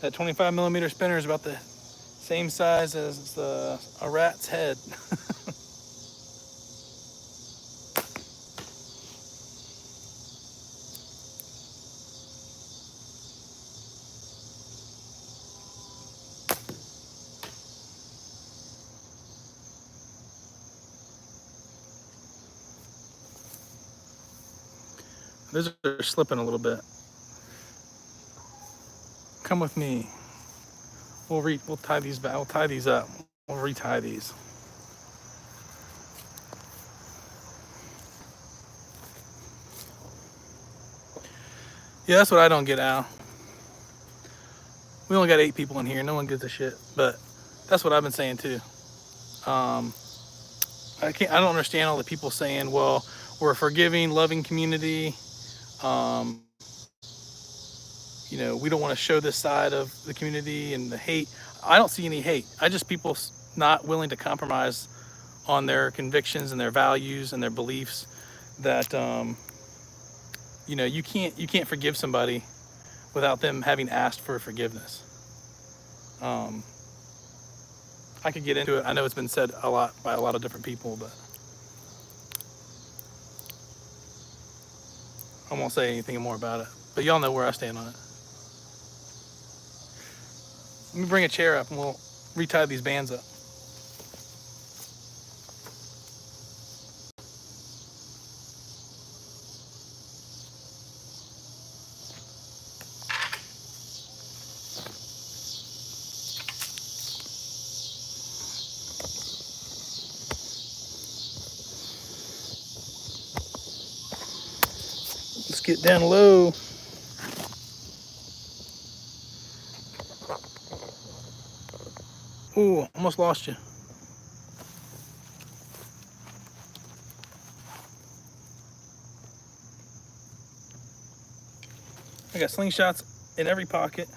That 25 millimeter spinner is about the same size as a rat's head. Those are slipping a little bit. Come with me. We'll tie these back. We'll tie these up. We'll retie these. Yeah, that's what I don't get, Al. We only got 8 people in here. No one gives a shit. But that's what I've been saying too. I don't understand all the people saying, "Well, we're a forgiving, loving community. We don't want to show this side of the community and the hate." I don't see any hate. I just people not willing to compromise on their convictions and their values and their beliefs. That you can't forgive somebody without them having asked for forgiveness. I could get into it. I know it's been said a lot by a lot of different people, but I won't say anything more about it. But y'all know where I stand on it. Let me bring a chair up and we'll retie these bands up. Get down low. Ooh, almost lost you. I got slingshots in every pocket.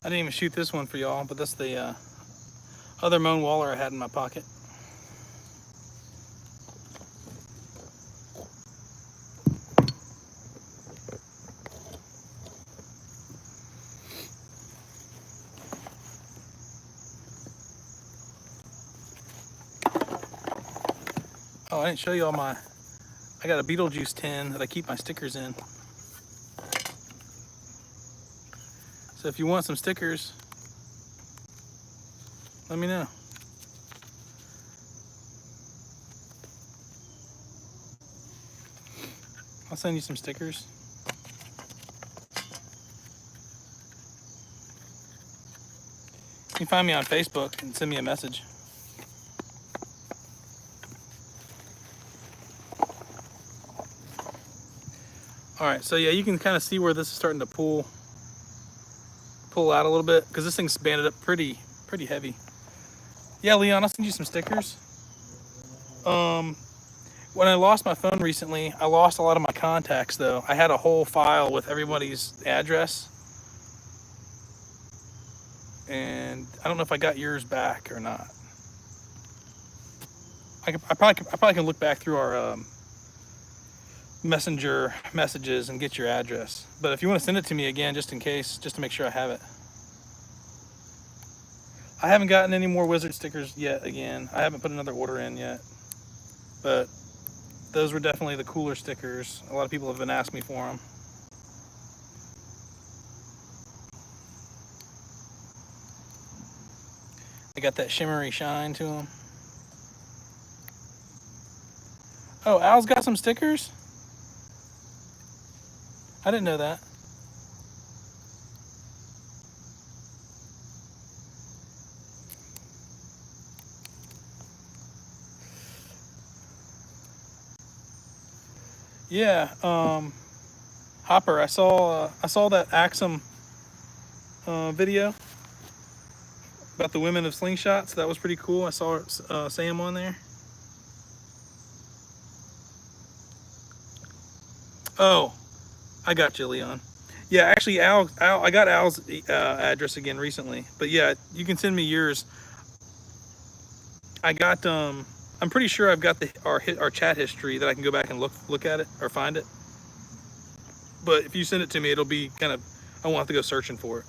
I didn't even shoot this one for y'all, but that's the other moan waller I had in my pocket. Oh, I didn't show y'all I got a Beetlejuice tin that I keep my stickers in. So if you want some stickers, let me know. I'll send you some stickers. You can find me on Facebook and send me a message. All right, so yeah, you can kind of see where this is starting to pull out a little bit because this thing's banded up pretty heavy. Yeah, Leon, I'll send you some stickers. When I lost my phone recently, I lost a lot of my contacts though. I had a whole file with everybody's address. And I don't know if I got yours back or not. I probably can look back through our messenger messages and get your address. But if you want to send it to me again, just in case, just to make sure I have it. I haven't gotten any more wizard stickers yet again. I haven't put another order in yet. But those were definitely the cooler stickers. A lot of people have been asking me for them. They got that shimmery shine to them. Oh, Al's got some stickers? I didn't know that. Yeah, Hopper, I saw that Axum video about the women of slingshots. That was pretty cool. I saw Sam on there. Oh, I got you, Leon. Yeah, actually, Al, I got Al's address again recently. But yeah, you can send me yours. I got I'm pretty sure I've got our chat history that I can go back and look at it or find it. But if you send it to me, it'll be kind of, I won't have to go searching for it.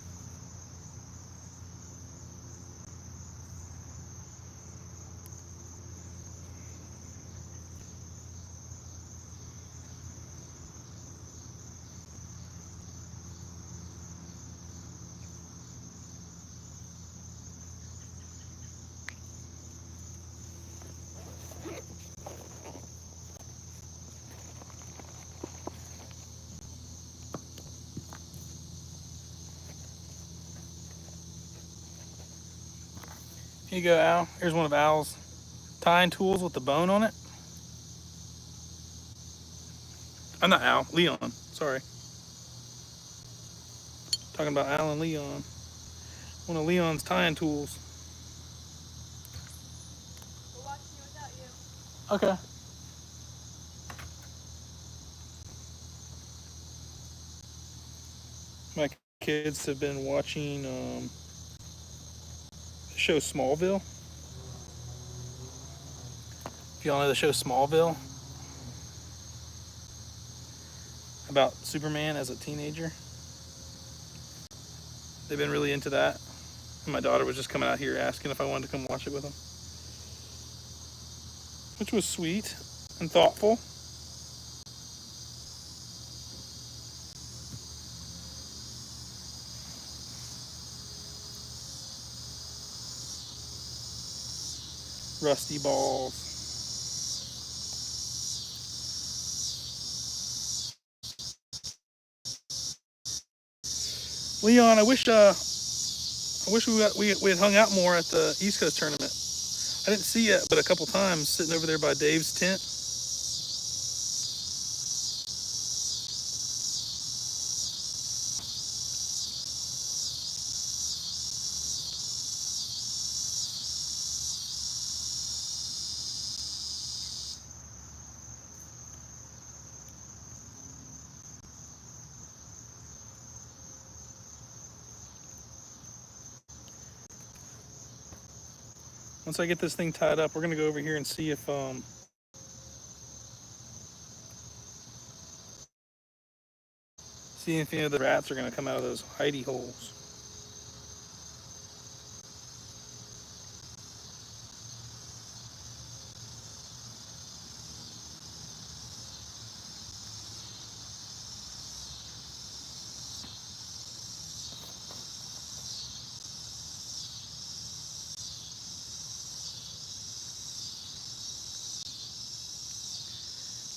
Here you go, Al. Here's one of Al's tying tools with the bone on it. I'm not Al, Leon. Sorry. Talking about Al and Leon. One of Leon's tying tools. We're watching you without you. Okay. My kids have been watching the show Smallville. If y'all know the show Smallville, about Superman as a teenager. They've been really into that. And my daughter was just coming out here asking if I wanted to come watch it with them, which was sweet and thoughtful. Rusty balls. Leon, I wish we had hung out more at the East Coast tournament. I didn't see it, but a couple times sitting over there by Dave's tent. Once I get this thing tied up, we're gonna go over here and see if any of the rats are gonna come out of those hidey holes.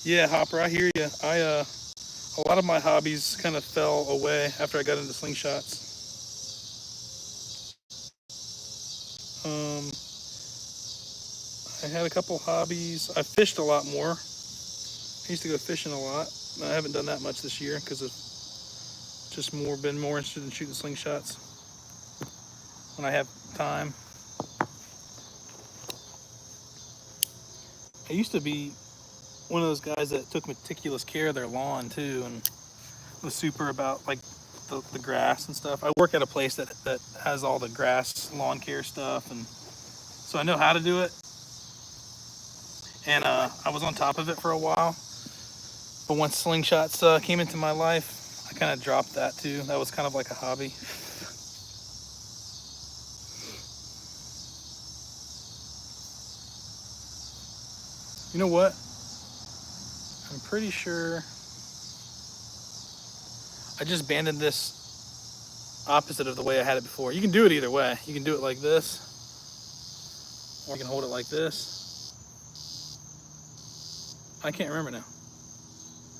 Yeah, Hopper, I hear you. A lot of my hobbies kind of fell away after I got into slingshots. Um, I had a couple hobbies. I fished a lot more. I used to go fishing a lot. I haven't done that much this year because I've just been more interested in shooting slingshots when I have time. I used to be one of those guys that took meticulous care of their lawn too, and was super about like the grass and stuff. I work at a place that has all the grass lawn care stuff, and so I know how to do it. And I was on top of it for a while, but once slingshots came into my life, I kind of dropped that too. That was kind of like a hobby. You know what? I'm pretty sure I just banded this opposite of the way I had it before. You can do it either way. You can do it like this, or you can hold it like this. I can't remember now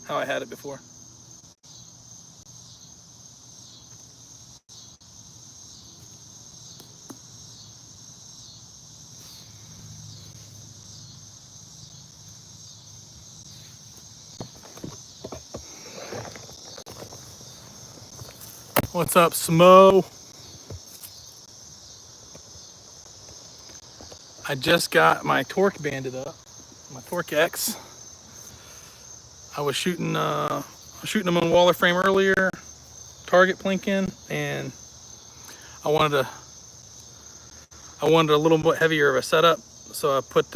how I had it before. What's up, Smo? I just got my Torque banded up, my Torque X. I was shooting them on Waller frame earlier, target plinking, and I wanted a little bit heavier of a setup, so I put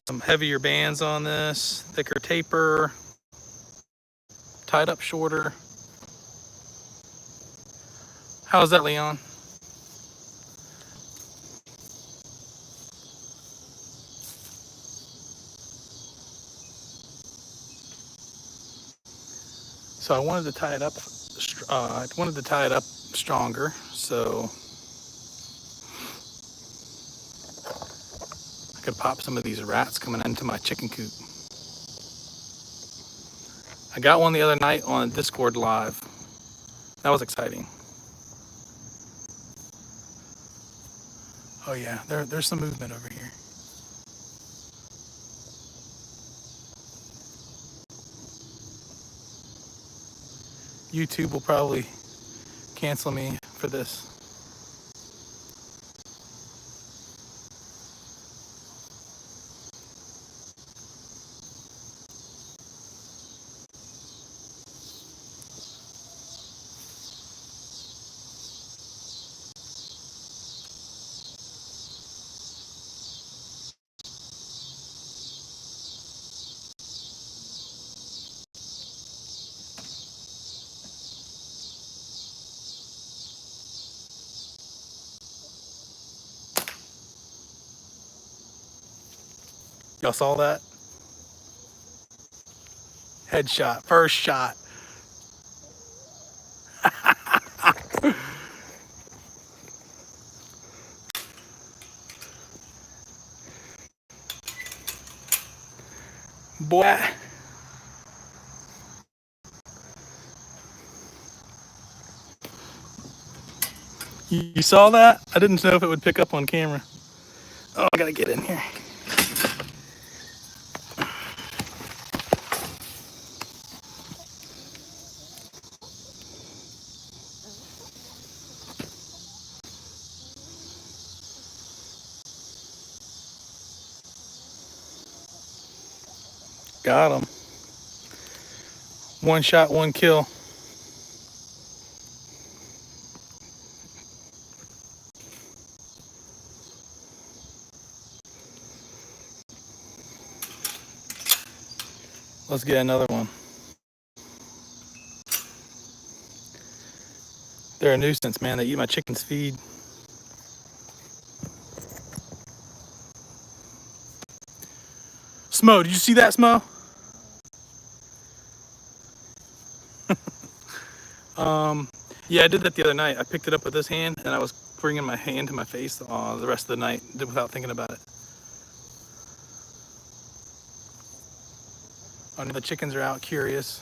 some heavier bands on this, thicker taper, tied up shorter. How's that, Leon? So I wanted to tie it up. I wanted to tie it up stronger, so I could pop some of these rats coming into my chicken coop. I got one the other night on Discord Live. That was exciting. Oh yeah, there's some movement over here. YouTube will probably cancel me for this. Y'all saw that? Headshot, first shot. Boy. You saw that? I didn't know if it would pick up on camera. Oh, I gotta get in here. Got him. One shot, one kill. Let's get another one. They're a nuisance, man. They eat my chicken's feed. Smo, did you see that, Smo? Yeah, I did that the other night. I picked it up with this hand, and I was bringing my hand to my face the rest of the night without thinking about it. Oh, no, the chickens are out curious.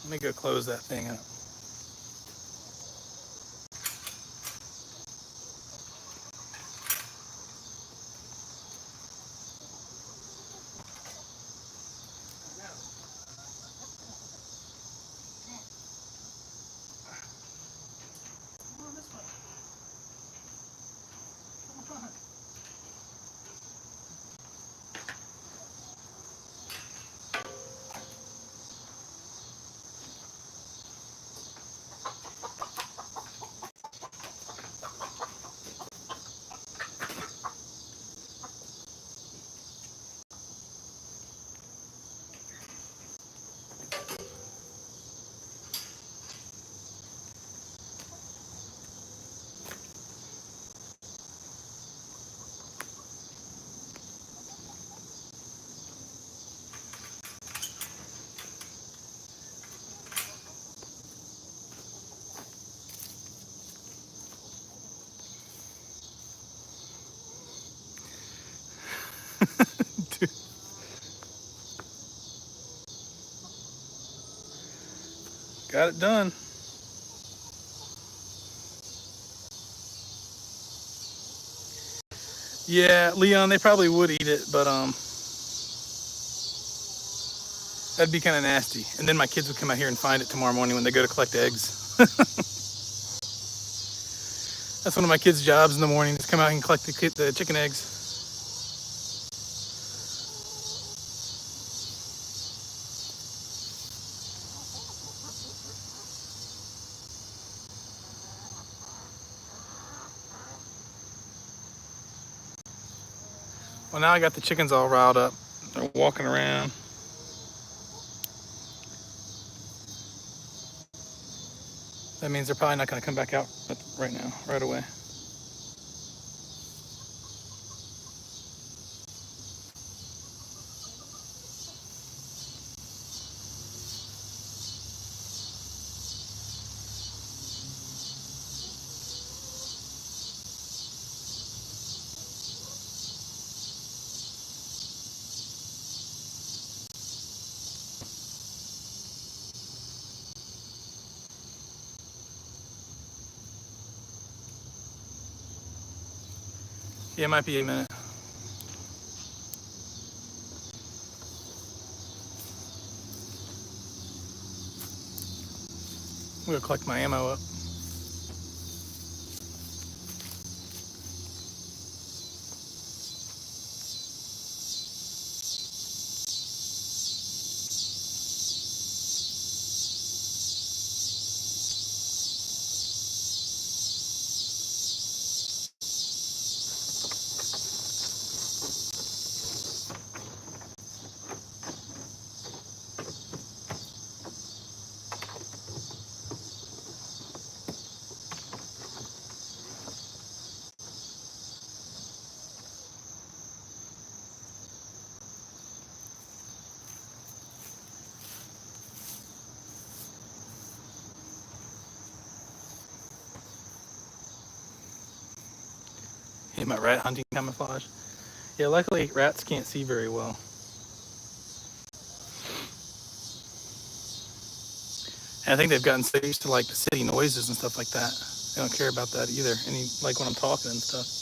Let me go close that thing up. Dude, got it done. Yeah, Leon, they probably would eat it, but that'd be kind of nasty. And then my kids would come out here and find it tomorrow morning when they go to collect eggs. That's one of my kids' jobs in the morning, is come out and collect the chicken eggs. Well, now I got the chickens all riled up. They're walking around. That means they're probably not going to come back out right now, right away. Yeah, it might be a minute. I'm going to collect my ammo up. In my rat hunting camouflage. Yeah, luckily rats can't see very well. And I think they've gotten so used to like the city noises and stuff like that. They don't care about that either. Like when I'm talking and stuff.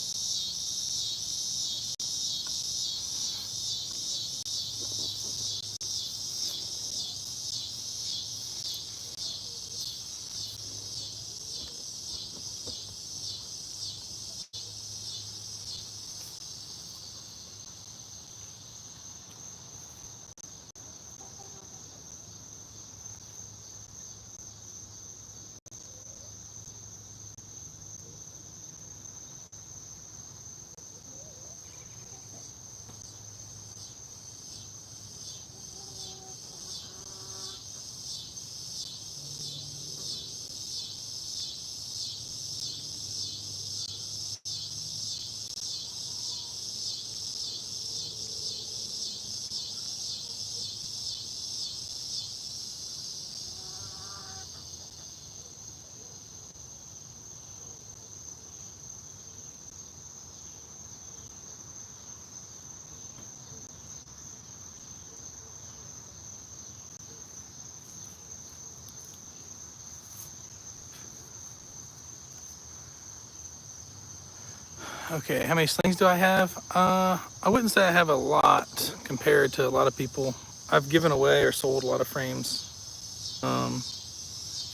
Okay, how many slings do I have? I wouldn't say I have a lot compared to a lot of people. I've given away or sold a lot of frames.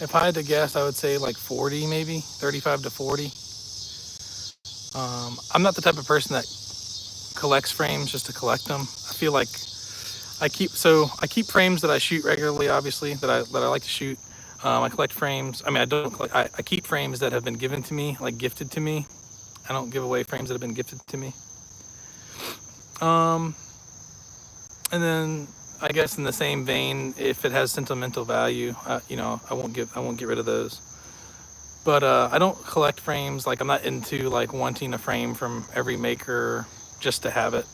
If I had to guess, I would say like 40 maybe, 35 to 40. I'm not the type of person that collects frames just to collect them. I feel like I keep frames that I shoot regularly, obviously, that I like to shoot. I collect frames. I mean, I don't collect. I keep frames that have been given to me, like gifted to me. I don't give away frames that have been gifted to me. And then I guess in the same vein, if it has sentimental value, I won't get rid of those. But I don't collect frames. Like I'm not into like wanting a frame from every maker just to have it.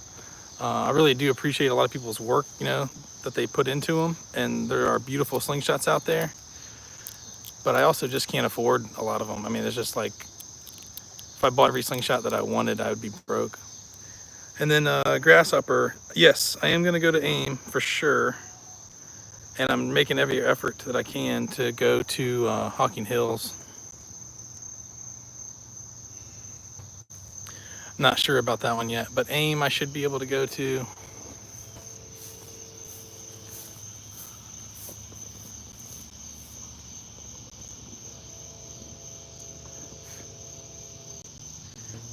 I really do appreciate a lot of people's work, that they put into them, and there are beautiful slingshots out there. But I also just can't afford a lot of them. I mean, it's just like if I bought every slingshot that I wanted, I would be broke. And then Grasshopper, yes, I am gonna go to AIM for sure, and I'm making every effort that I can to go to Hocking Hills. Not sure about that one yet, but AIM I should be able to go to.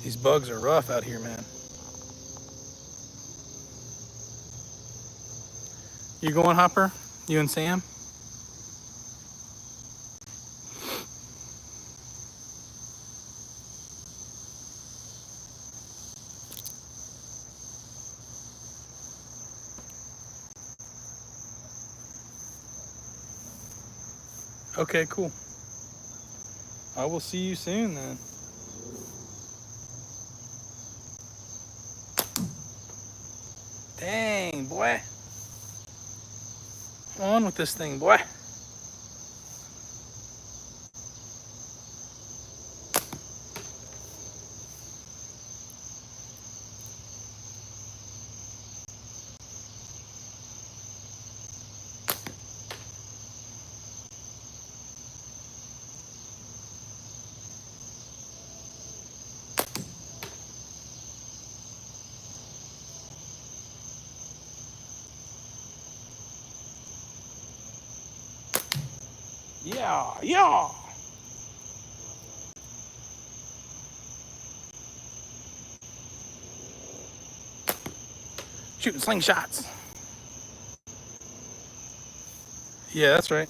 These bugs are rough out here, man. You going, Hopper? You and Sam? Okay, cool. I will see you soon then. Dang, boy. Come on with this thing, boy. Yeah, yeah. Shooting slingshots. Yeah, that's right.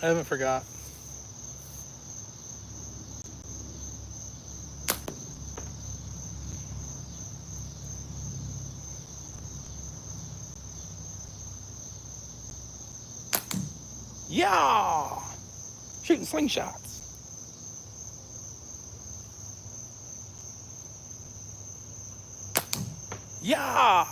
I haven't forgot. Yeah. Shooting slingshots. Yeah.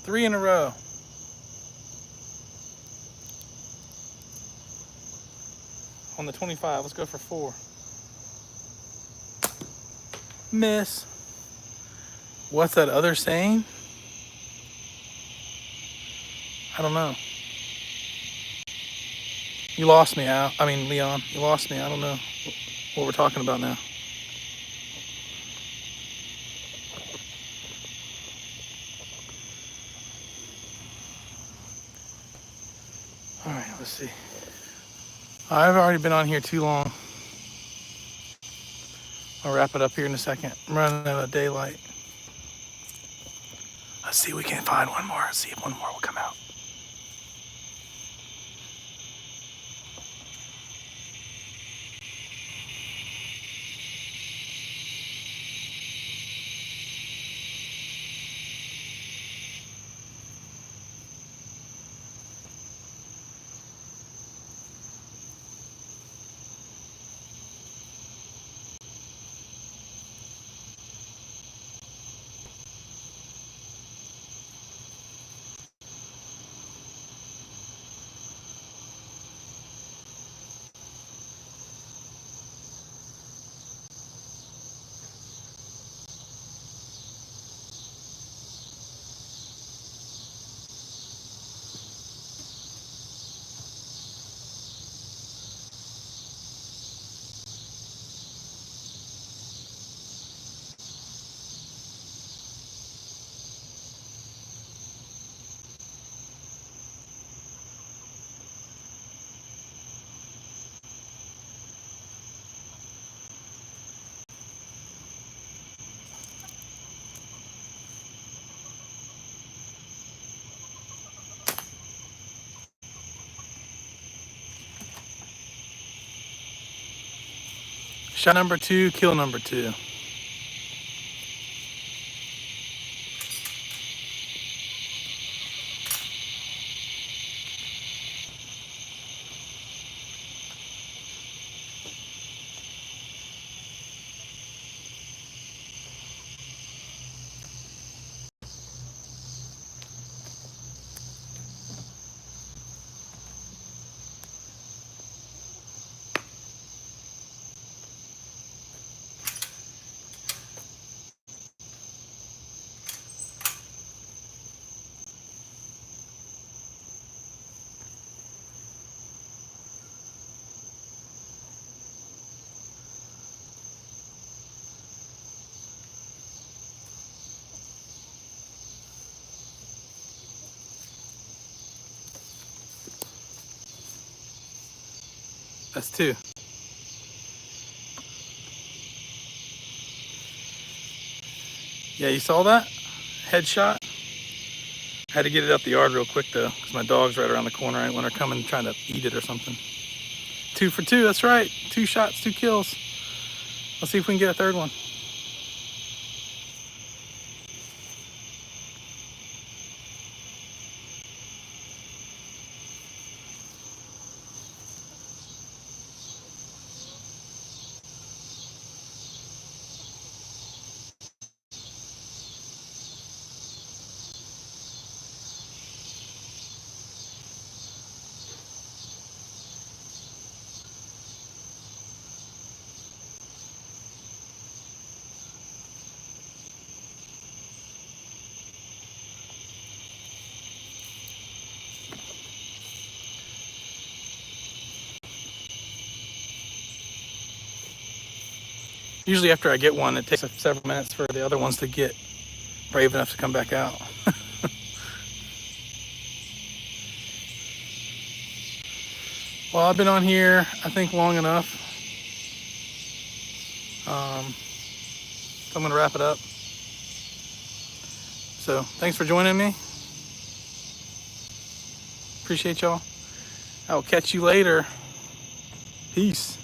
3 in a row. On the 25, let's go for 4. Miss. What's that other saying? I don't know. You lost me, Al. I mean, Leon. You lost me. I don't know what we're talking about now. All right, let's see. I've already been on here too long. I'll wrap it up here in a second. I'm running out of daylight. Let's see if we can find one more. Let's see if one more will come out. Shot number 2, kill number 2. That's 2. Yeah, you saw that? Headshot. I had to get it up the yard real quick though, because my dog's right around the corner. I didn't want her coming trying to eat it or something. 2 for 2, that's right. 2 shots, 2 kills. Let's see if we can get a third one. Usually after I get one, it takes several minutes for the other ones to get brave enough to come back out. Well, I've been on here, I think, long enough. So I'm going to wrap it up. So thanks for joining me. Appreciate y'all. I will catch you later. Peace.